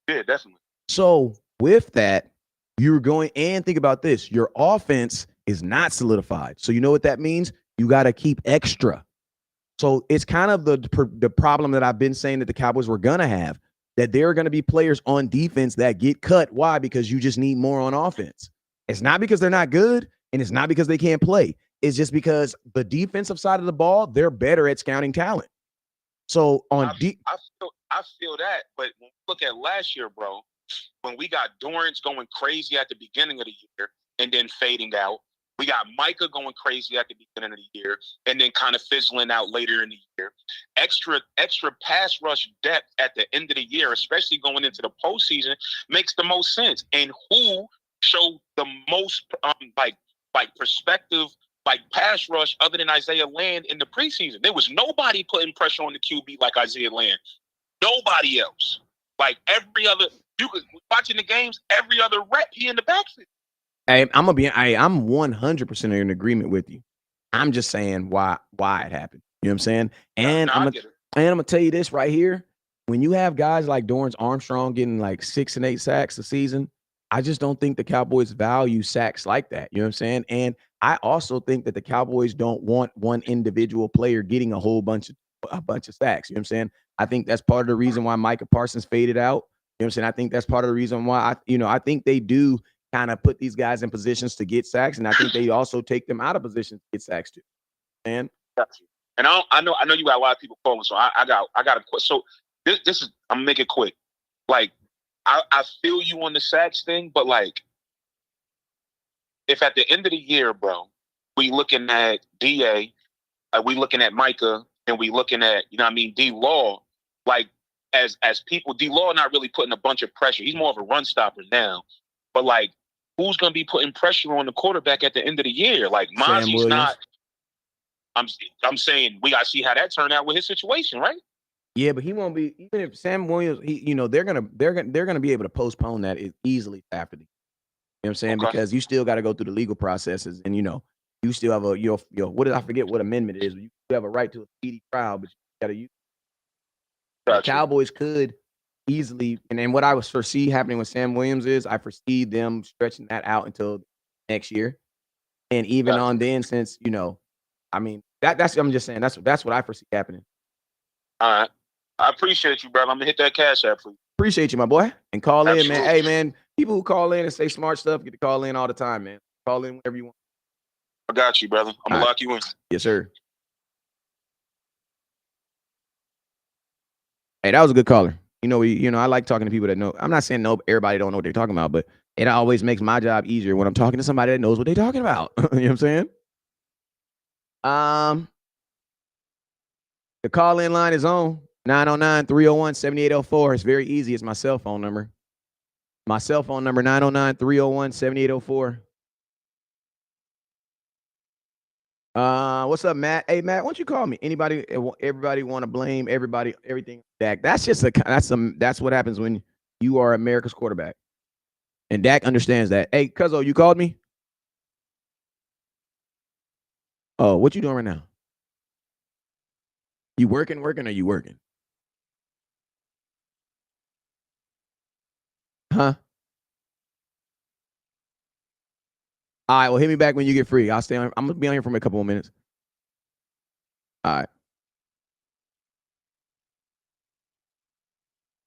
Yeah, definitely. So with that, you're going, and think about this, your offense is not solidified. So you know what that means? You got to keep extra. So it's kind of the problem that I've been saying that the Cowboys were going to have, that there are going to be players on defense that get cut. Why? Because you just need more on offense. It's not because they're not good, and it's not because they can't play. It's just because the defensive side of the ball, they're better at scouting talent. So on I feel that, but when we look at last year, bro, when we got Dorrance going crazy at the beginning of the year and then fading out, we got Micah going crazy at the beginning of the year and then kind of fizzling out later in the year. Extra pass rush depth at the end of the year, especially going into the postseason, makes the most sense. And who showed the most perspective, like pass rush, other than Isaiah Land in the preseason? There was nobody putting pressure on the QB like Isaiah Land. Nobody else. Like every other, you could watching the games, every other rep he in the backfield. Hey, I'm 100% in agreement with you. I'm just saying why it happened. You know what I'm saying? And I'm gonna tell you this right here. When you have guys like Dorrance Armstrong getting like 6 and 8 sacks a season, I just don't think the Cowboys value sacks like that. You know what I'm saying? And I also think that the Cowboys don't want one individual player getting a bunch of sacks. You know what I'm saying? I think that's part of the reason why Micah Parsons faded out. You know what I'm saying? I think that's part of the reason why I think they do kind of put these guys in positions to get sacks, and I think they also take them out of positions to get sacks too. And I know you got a lot of people calling, so I got a question. So this is, I'm gonna make it quick. Like I feel you on the sacks thing, but like if at the end of the year, bro, we looking at DA, we looking at Micah, and we looking at D Law, like as people, D Law not really putting a bunch of pressure. He's more of a run stopper now, but like, who's going to be putting pressure on the quarterback at the end of the year? Like Mozzie's not. I'm saying we got to see how that turned out with his situation, right? Yeah, but he won't be. Even if Sam Williams, they're gonna be able to postpone that easily after the. You know what I'm saying? Okay. Because you still got to go through the legal processes, and you still have what did I forget what amendment it is? You have a right to a speedy trial, but you got to use. The Cowboys could easily, and then what I would foresee happening with Sam Williams is I foresee them stretching that out until next year. And even on then, since, you know, I mean, that's I'm just saying that's what I foresee happening. All right. I appreciate you, brother. I'm gonna hit that Cash App for you. Appreciate you, my boy. And call Absolutely. in, man. Hey, man, people who call in and say smart stuff get to call in all the time, man. Call in whenever you want. I got you, brother. I'm gonna lock you in. Yes, sir. Hey, that was a good caller. You know, I like talking to people that know. I'm not saying everybody don't know what they're talking about, but it always makes my job easier when I'm talking to somebody that knows what they're talking about. You know what I'm saying? The call-in line is on 909-301-7804. It's very easy. It's my cell phone number. My cell phone number, 909-301-7804. What's up, Matt? Hey, Matt, why don't you call me? Everybody want to blame everything. Dak. That's what happens when you are America's quarterback. And Dak understands that. Hey, Cuzzo, you called me? Oh, what you doing right now? You working, or you working? Huh? All right, well, hit me back when you get free. I'm gonna be on here for a couple more minutes. All right.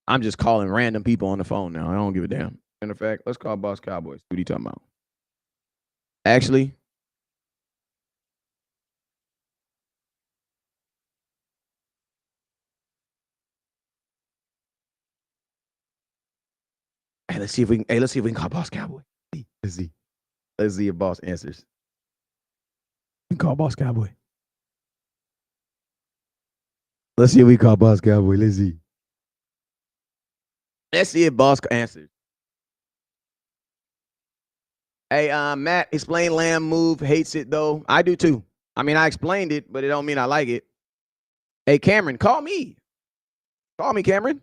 I'm just calling random people on the phone now. I don't give a damn. Matter of fact, let's call Boss Cowboys. What are you talking about? Actually, let's see if we can call Boss Cowboy. Let's see if Boss answers. We can call Boss Cowboy. Let's see if we call Boss Cowboy. Let's see. Let's see if Boss answers. Hey, Matt, explain Lamb move. Hates it though. I do too. I mean, I explained it, but it don't mean I like it. Hey, Cameron, call me. Call me, Cameron.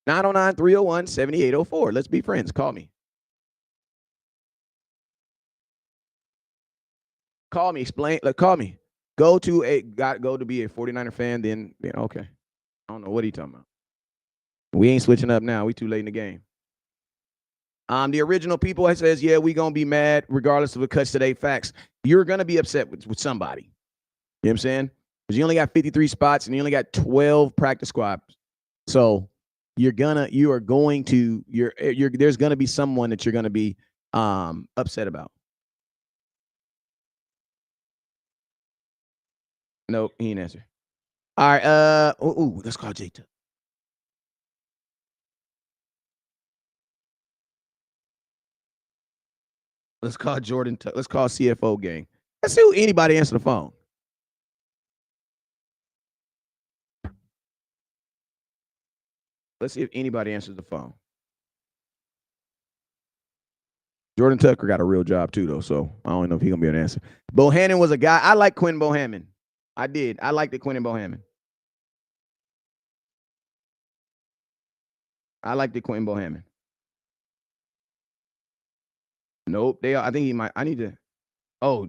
909-301-7804. Let's be friends. Call me. Call me. Explain. Call me. Go to be a 49er fan. Then okay. I don't know what he talking about. We ain't switching up now. We too late in the game. The original people says, yeah, we gonna be mad regardless of what cuts today. Facts. You're gonna be upset with somebody. You know what I'm saying? Because you only got 53 spots and you only got 12 practice squads. So there's gonna be someone that you're gonna be upset about. Nope, he didn't answer. All right, let's call Jay Tuck. Let's call Jordan Tuck. Let's call CFO gang. Let's see who anybody answer the phone. Let's see if anybody answers the phone. Jordan Tucker got a real job too, though, so I don't know if he's gonna be able to answer. Bohannon was a guy. I like Quinn Bohannon. I did. I liked the Quinn Bohannon. I like the Quinn Bohannon. Nope. I think he might. I need to. Oh,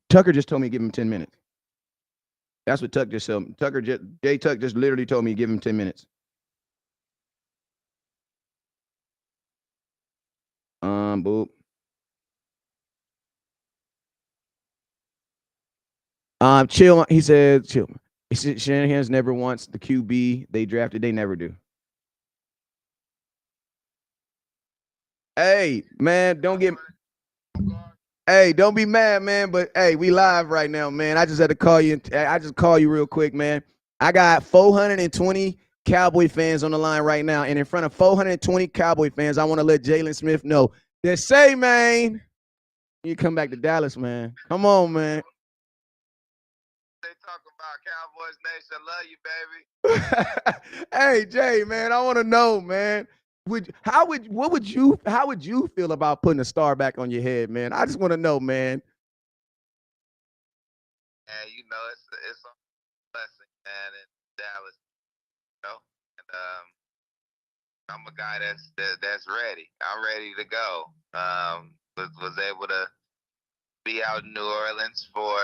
Tucker just told me to give him 10 minutes. That's what Tuck just said. Jay Tuck just literally told me to give him 10 minutes. Boop. Chill. He said, chill. He said Shanahan's never wants the QB they drafted. They never do. Hey, man, don't be mad, man. But hey, we live right now, man. I just had to call you. I just call you real quick, man. I got 420 Cowboy fans on the line right now, and in front of 420 Cowboy fans, I want to let Jalen Smith know that say, man, you come back to Dallas, man. Come on, man. They talking about Cowboys Nation. Love you, baby. Hey, Jay, man, I want to know, man. How would you feel about putting a star back on your head, man? I just want to know, man. And it's a blessing, man, in Dallas. And I'm a guy that's ready. I'm ready to go. Was able to be out in New Orleans for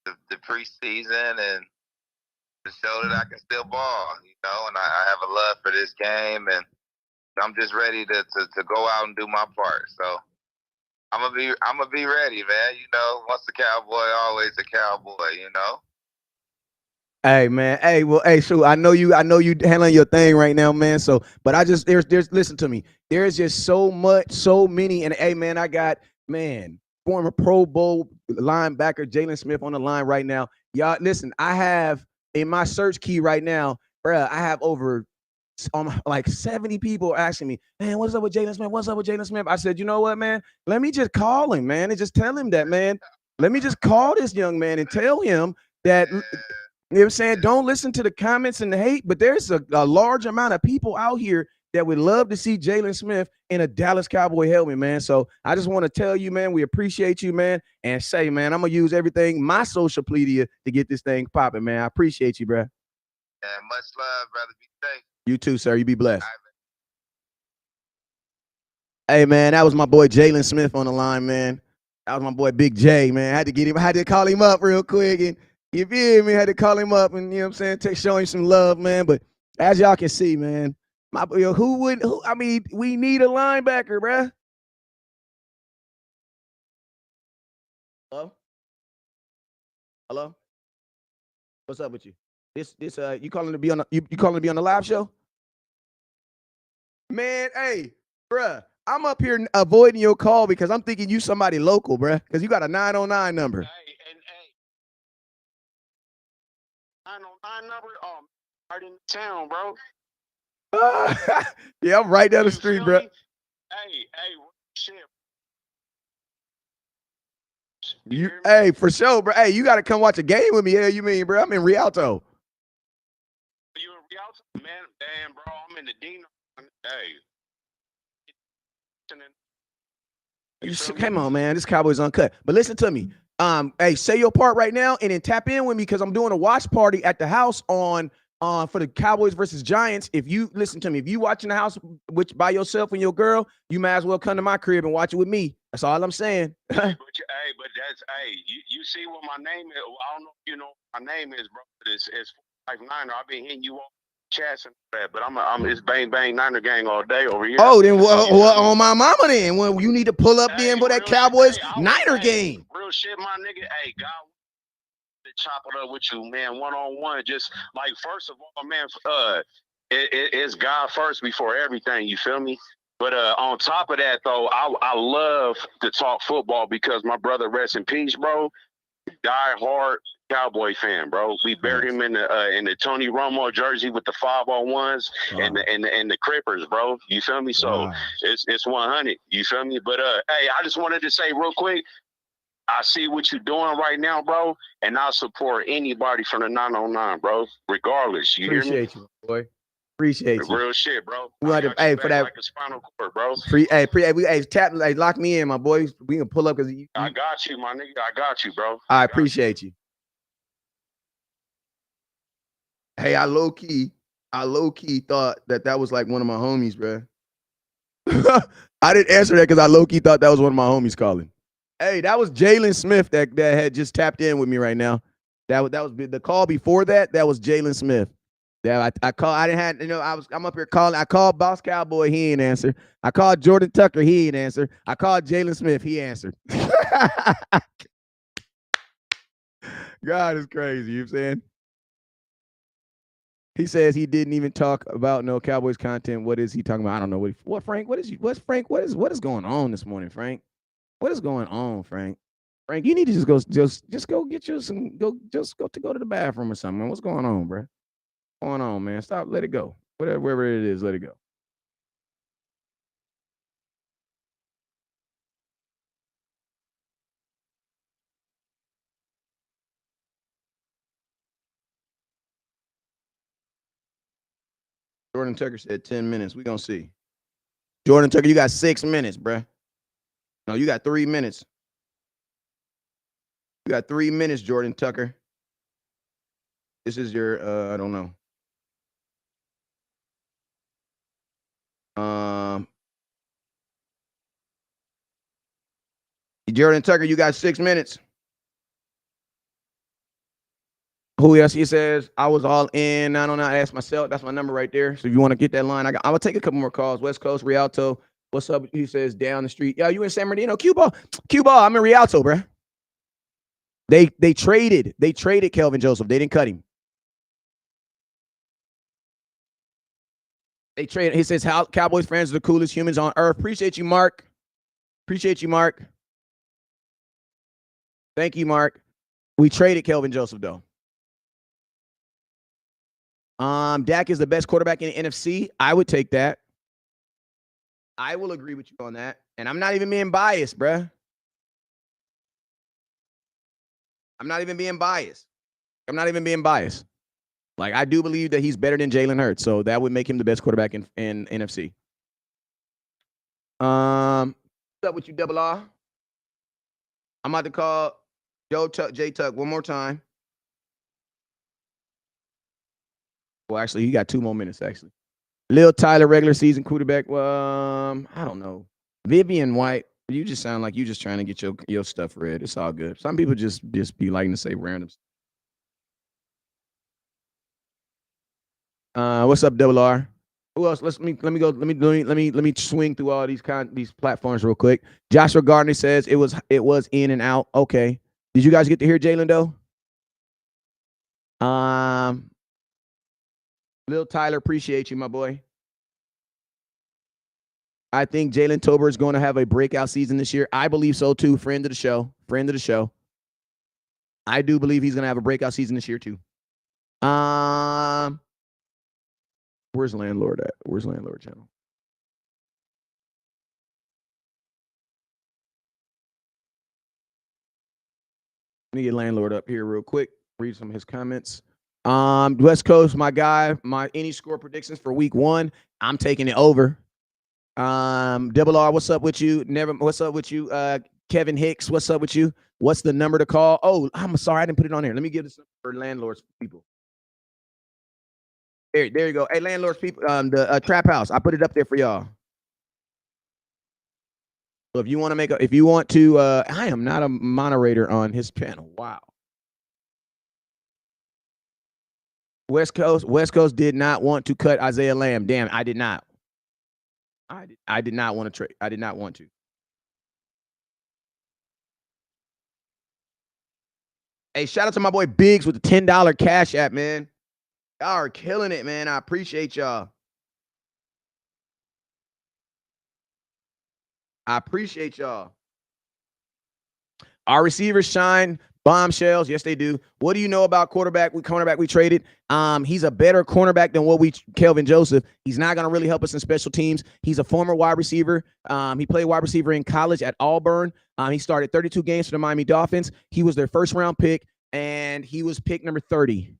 the preseason and to show that I can still ball, and I have a love for this game, and I'm just ready to go out and do my part. So I'm gonna be ready, man. Once a cowboy, always a cowboy. Hey man, hey, well, hey, shoot, I know you handling your thing right now, man. So, but there's listen to me. There's just so many, and hey, man, I got former Pro Bowl linebacker Jalen Smith on the line right now. Y'all, listen, I have in my search key right now, bruh, I have over like 70 people asking me, man, what's up with Jalen Smith? What's up with Jalen Smith? I said, you know what, man? Let me just call him, man, and just tell him that, man. Let me just call this young man and tell him that. You know what I'm saying? Don't listen to the comments and the hate, but there's a large amount of people out here that would love to see Jalen Smith in a Dallas Cowboy helmet, man. So I just want to tell you, man, we appreciate you, man, and say, man, I'm going to use everything, my social media to get this thing popping, man. I appreciate you, bro. Yeah, much love, brother. Be safe. You too, sir. You be blessed. Hey, man, that was my boy Jalen Smith on the line, man. That was my boy Big J, man. I had to call him up real quick, and you feel me? Had to call him up and, you know what I'm saying, show him some love, man. But as y'all can see, man, we need a linebacker, bruh. Hello? Hello? What's up with you? You calling to be on the live show? Man, hey, bruh, I'm up here avoiding your call because I'm thinking you somebody local, bruh, because you got a 909 number. Hey, 909 number, right in town, bro. Yeah, I'm right down the street, bro. Hey, shit. Hey, for sure, bro. Hey, you got to come watch a game with me. Hell, you mean, bro? I'm in Rialto. You in Rialto? Man, damn, bro. I'm in the Dino. Hey. Come on, man. This Cowboys uncut. But listen to me. Hey, say your part right now and then tap in with me because I'm doing a watch party at the house on for the Cowboys versus Giants. If you listen to me, if you watching the house by yourself and your girl, you might as well come to my crib and watch it with me. That's all I'm saying. but that's you see what my name is. I don't know if you know what my name is, bro. It's 5-9. I've been hitting you on chats and that, but it's bang bang Niner gang all day over here. Oh, then well on my mama then. Well, you need to pull up then for that Cowboys Niner game. Real shit, my nigga. Hey, God, to chop it up with you, man, one-on-one. Just like first of all, man, it's God first before everything. You feel me? But on top of that, though, I love to talk football because my brother, rest in peace, bro, die hard Cowboy fan, bro. We buried him in the Tony Romo jersey with the 501s and the Crippers, bro. You feel me? So it's 100. You feel me? But hey, I just wanted to say real quick, I see what you're doing right now, bro, and I'll support anybody from the 909, bro, regardless. You Appreciate hear me? You, boy. Appreciate you. Real shit, bro. Hey, for that, like a spinal cord, bro. Lock me in, my boy. We can pull up because I got you, my nigga. I got you, bro. I appreciate you. Hey, I low key thought that was like one of my homies, bro. I didn't answer that because I low key thought that was one of my homies calling. Hey, that was Jalen Smith that had just tapped in with me right now. That was the call before that. That was Jalen Smith. Yeah, I called. I didn't have I'm up here calling. I called Boss Cowboy. He ain't answer. I called Jordan Tucker. He ain't answer. I called Jalen Smith. He answered. God is crazy. You know what I'm saying? He says he didn't even talk about no Cowboys content. What is he talking about? I don't know what Frank. What is going on this morning, Frank? What is going on, Frank? Frank, you need to just go get you some go to the bathroom or something. Man. What's going on, bro? What's going on, man? Stop, let it go. Wherever it is, let it go. Jordan Tucker said 10 minutes. We're going to see. Jordan Tucker, you got 6 minutes, bruh. No, you got 3 minutes. You got 3 minutes, Jordan Tucker. This is your, I don't know. Jordan Tucker, you got 6 minutes. Who else? He says, I was all in. I don't know. I asked myself. That's my number right there. So if you want to get that line, I'm gonna take a couple more calls. West Coast, Rialto. What's up? He says, down the street. Yo, you in San Bernardino? Cuba. I'm in Rialto, bro. They traded Kelvin Joseph. They didn't cut him. They traded. He says, how Cowboys fans are the coolest humans on earth. Appreciate you, Mark. Appreciate you, Mark. Thank you, Mark. We traded Kelvin Joseph, though. Dak is the best quarterback in the NFC. I would take that. I will agree with you on that. And I'm not even being biased, bruh. I'm not even being biased. Like, I do believe that he's better than Jalen Hurts, so that would make him the best quarterback in NFC. What's up with you, Double R? I'm about to call J Tuck one more time. Well, actually, he got 2 more minutes, actually. Lil Tyler, regular season quarterback. Well, I don't know. Vivian White, you just sound like you just trying to get your stuff read. It's all good. Some people just be liking to say random. What's up, Double R? Who else? Let me swing through all these platforms real quick. Joshua Gardner says it was in and out. Okay. Did you guys get to hear Jalen though? Lil Tyler, appreciate you, my boy. I think Jalen Tolbert is going to have a breakout season this year. I believe so too. Friend of the show. I do believe he's going to have a breakout season this year too. Where's Landlord at? Where's Landlord channel? Let me get Landlord up here real quick. Read some of his comments. West Coast, my guy, my any score predictions for week 1. I'm taking it over. Double R, what's up with you? What's up with you? Kevin Hicks, what's up with you? What's the number to call? Oh, I'm sorry, I didn't put it on here. Let me give this for Landlord's people. There you go. Hey, Landlord's people, the Trap House. I put it up there for y'all. So if you want to, I am not a moderator on his panel. Wow. West Coast did not want to cut Isaiah Lamb. Damn, I did not. I did not want to trade. I did not want to. Hey, shout out to my boy Biggs with the $10 Cash App, man. Y'all are killing it, man. I appreciate y'all. Our receivers shine. Bombshells, yes, they do. What do you know about cornerback we traded? He's a better cornerback than Kelvin Joseph. He's not going to really help us in special teams. He's a former wide receiver. He played wide receiver in college at Auburn. He started 32 games for the Miami Dolphins. He was their first round pick, and he was pick number 30.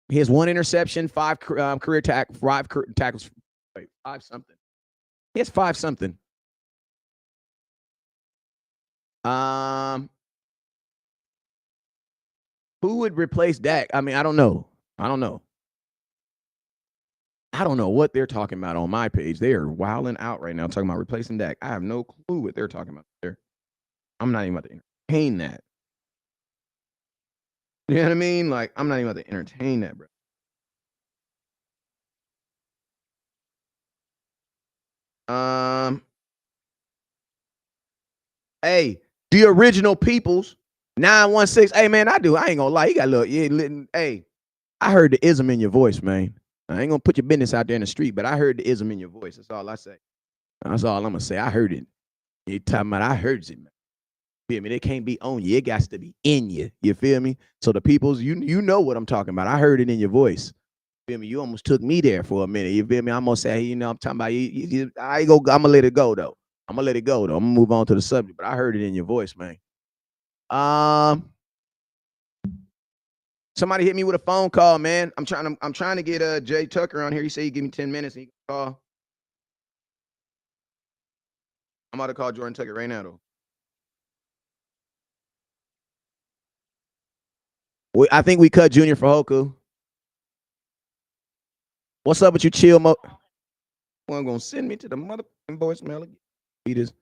He has 1 interception, 5 career tackles, 5 tackles. Wait, 5 something. He has 5 something. Who would replace Dak? I mean, I don't know. I don't know what they're talking about on my page. They are wilding out right now talking about replacing Dak. I have no clue what they're talking about there. I'm not even about to entertain that. You know what I mean? Like, I'm not even about to entertain that, bro. Hey, the original peoples, 916. Hey, man, I ain't gonna lie. You got a little, hey, I heard the ism in your voice, man. I ain't gonna put your business out there in the street, but I heard the ism in your voice. That's all I say. That's all I'm gonna say. I heard it. You talking about I heard it, man. Feel me? They can't be on you. It got to be in you. You feel me? So the peoples, you know what I'm talking about. I heard it in your voice. Feel me? You almost took me there for a minute. You feel me? I'm gonna say, I'm talking about you. I'm gonna let it go though. I'm gonna move on to the subject, but I heard it in your voice, man. Somebody hit me with a phone call, man. I'm trying to get Jay Tucker on here. He said he give me 10 minutes. He can call. I'm about to call Jordan Tucker right now, though. I think we cut Junior for Hoku. What's up with you, chill mo? One gonna send me to the motherfucking voicemail again. He just.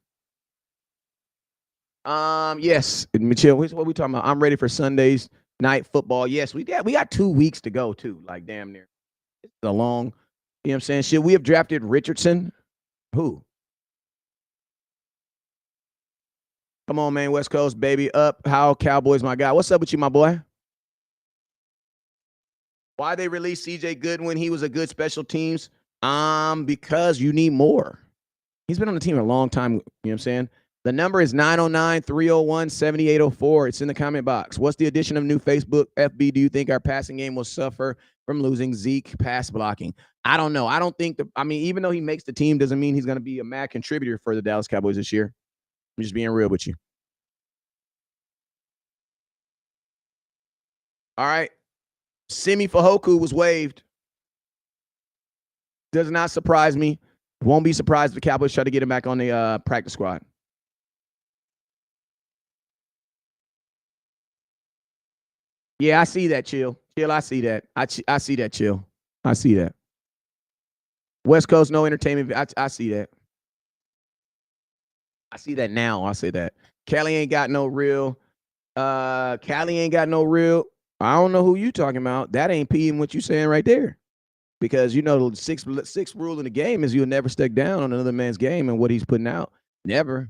Yes, Michelle. What we talking about? I'm ready for Sundays. night football. Yes, we got 2 weeks to go too. Like damn near. It's a long, you know what I'm saying? Should we have drafted Richardson? Who? Come on, man. West Coast, baby. Up. How Cowboys, my guy. What's up with you, my boy? Why they released CJ Goodwin? He was a good special teams. Because you need more. He's been on the team a long time. You know what I'm saying? The number is 909-301-7804. It's in the comment box. What's the addition of new Facebook FB? Do you think our passing game will suffer from losing Zeke pass blocking? I don't know. I don't think even though he makes the team, doesn't mean he's going to be a mad contributor for the Dallas Cowboys this year. I'm just being real with you. All right. Simi Fahoku was waived. Does not surprise me. Won't be surprised if the Cowboys try to get him back on the practice squad. Yeah, I see that, Chill. Chill, I see that. I see that, Chill. I see that. West Coast, no entertainment. I see that. I see that now. I say that. Cali ain't got no real. Cali ain't got no real. I don't know who you talking about. That ain't peeing what you saying right there. Because you know the sixth rule in the game is you'll never step down on another man's game and what he's putting out. Never.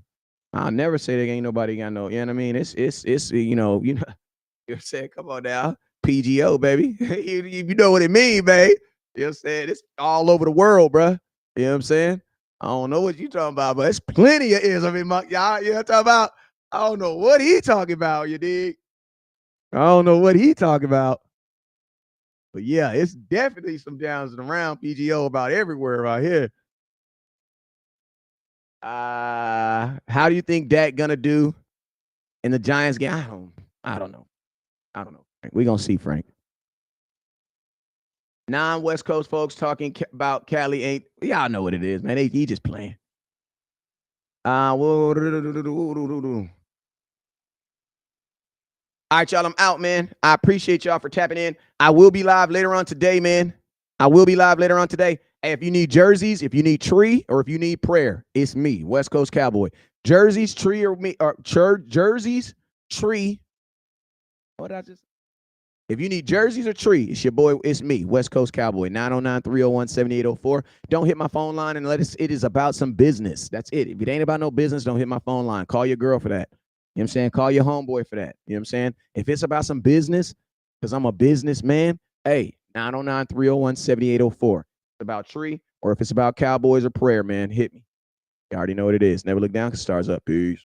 I'll never say there ain't nobody got no. You know what I mean? It's you know you're saying, come on now, PGO baby. you know what it mean, babe. You know what I'm saying? It's all over the world, bro. You know what I'm saying? I don't know what you talking about, but it's plenty of ism in my y'all. You know what I'm talking about? I don't know what he talking about. You dig? I don't know what he talking about. But yeah, it's definitely some downs and around PGO about everywhere out here. How do you think Dak gonna do in the Giants game? I don't know. We're gonna see, Frank. Non-West Coast folks talking about Cali ain't. Y'all know what it is, man. He just playing. All right, y'all. I'm out, man. I appreciate y'all for tapping in. I will be live later on today, man. Hey, if you need jerseys, if you need tree, or if you need prayer, it's me, West Coast Cowboy. Jerseys, tree, or me, or jerseys, tree. What did I just? If you need jerseys or tree, it's your boy, it's me, West Coast Cowboy, 909-301-7804. Don't hit my phone line unless it is about some business. That's it. If it ain't about no business, don't hit my phone line. Call your girl for that. You know what I'm saying? Call your homeboy for that. You know what I'm saying? If it's about some business, because I'm a businessman, hey, 909-301-7804. It's about tree, or if it's about Cowboys or prayer, man, hit me. You already know what it is. Never look down because stars up. Peace.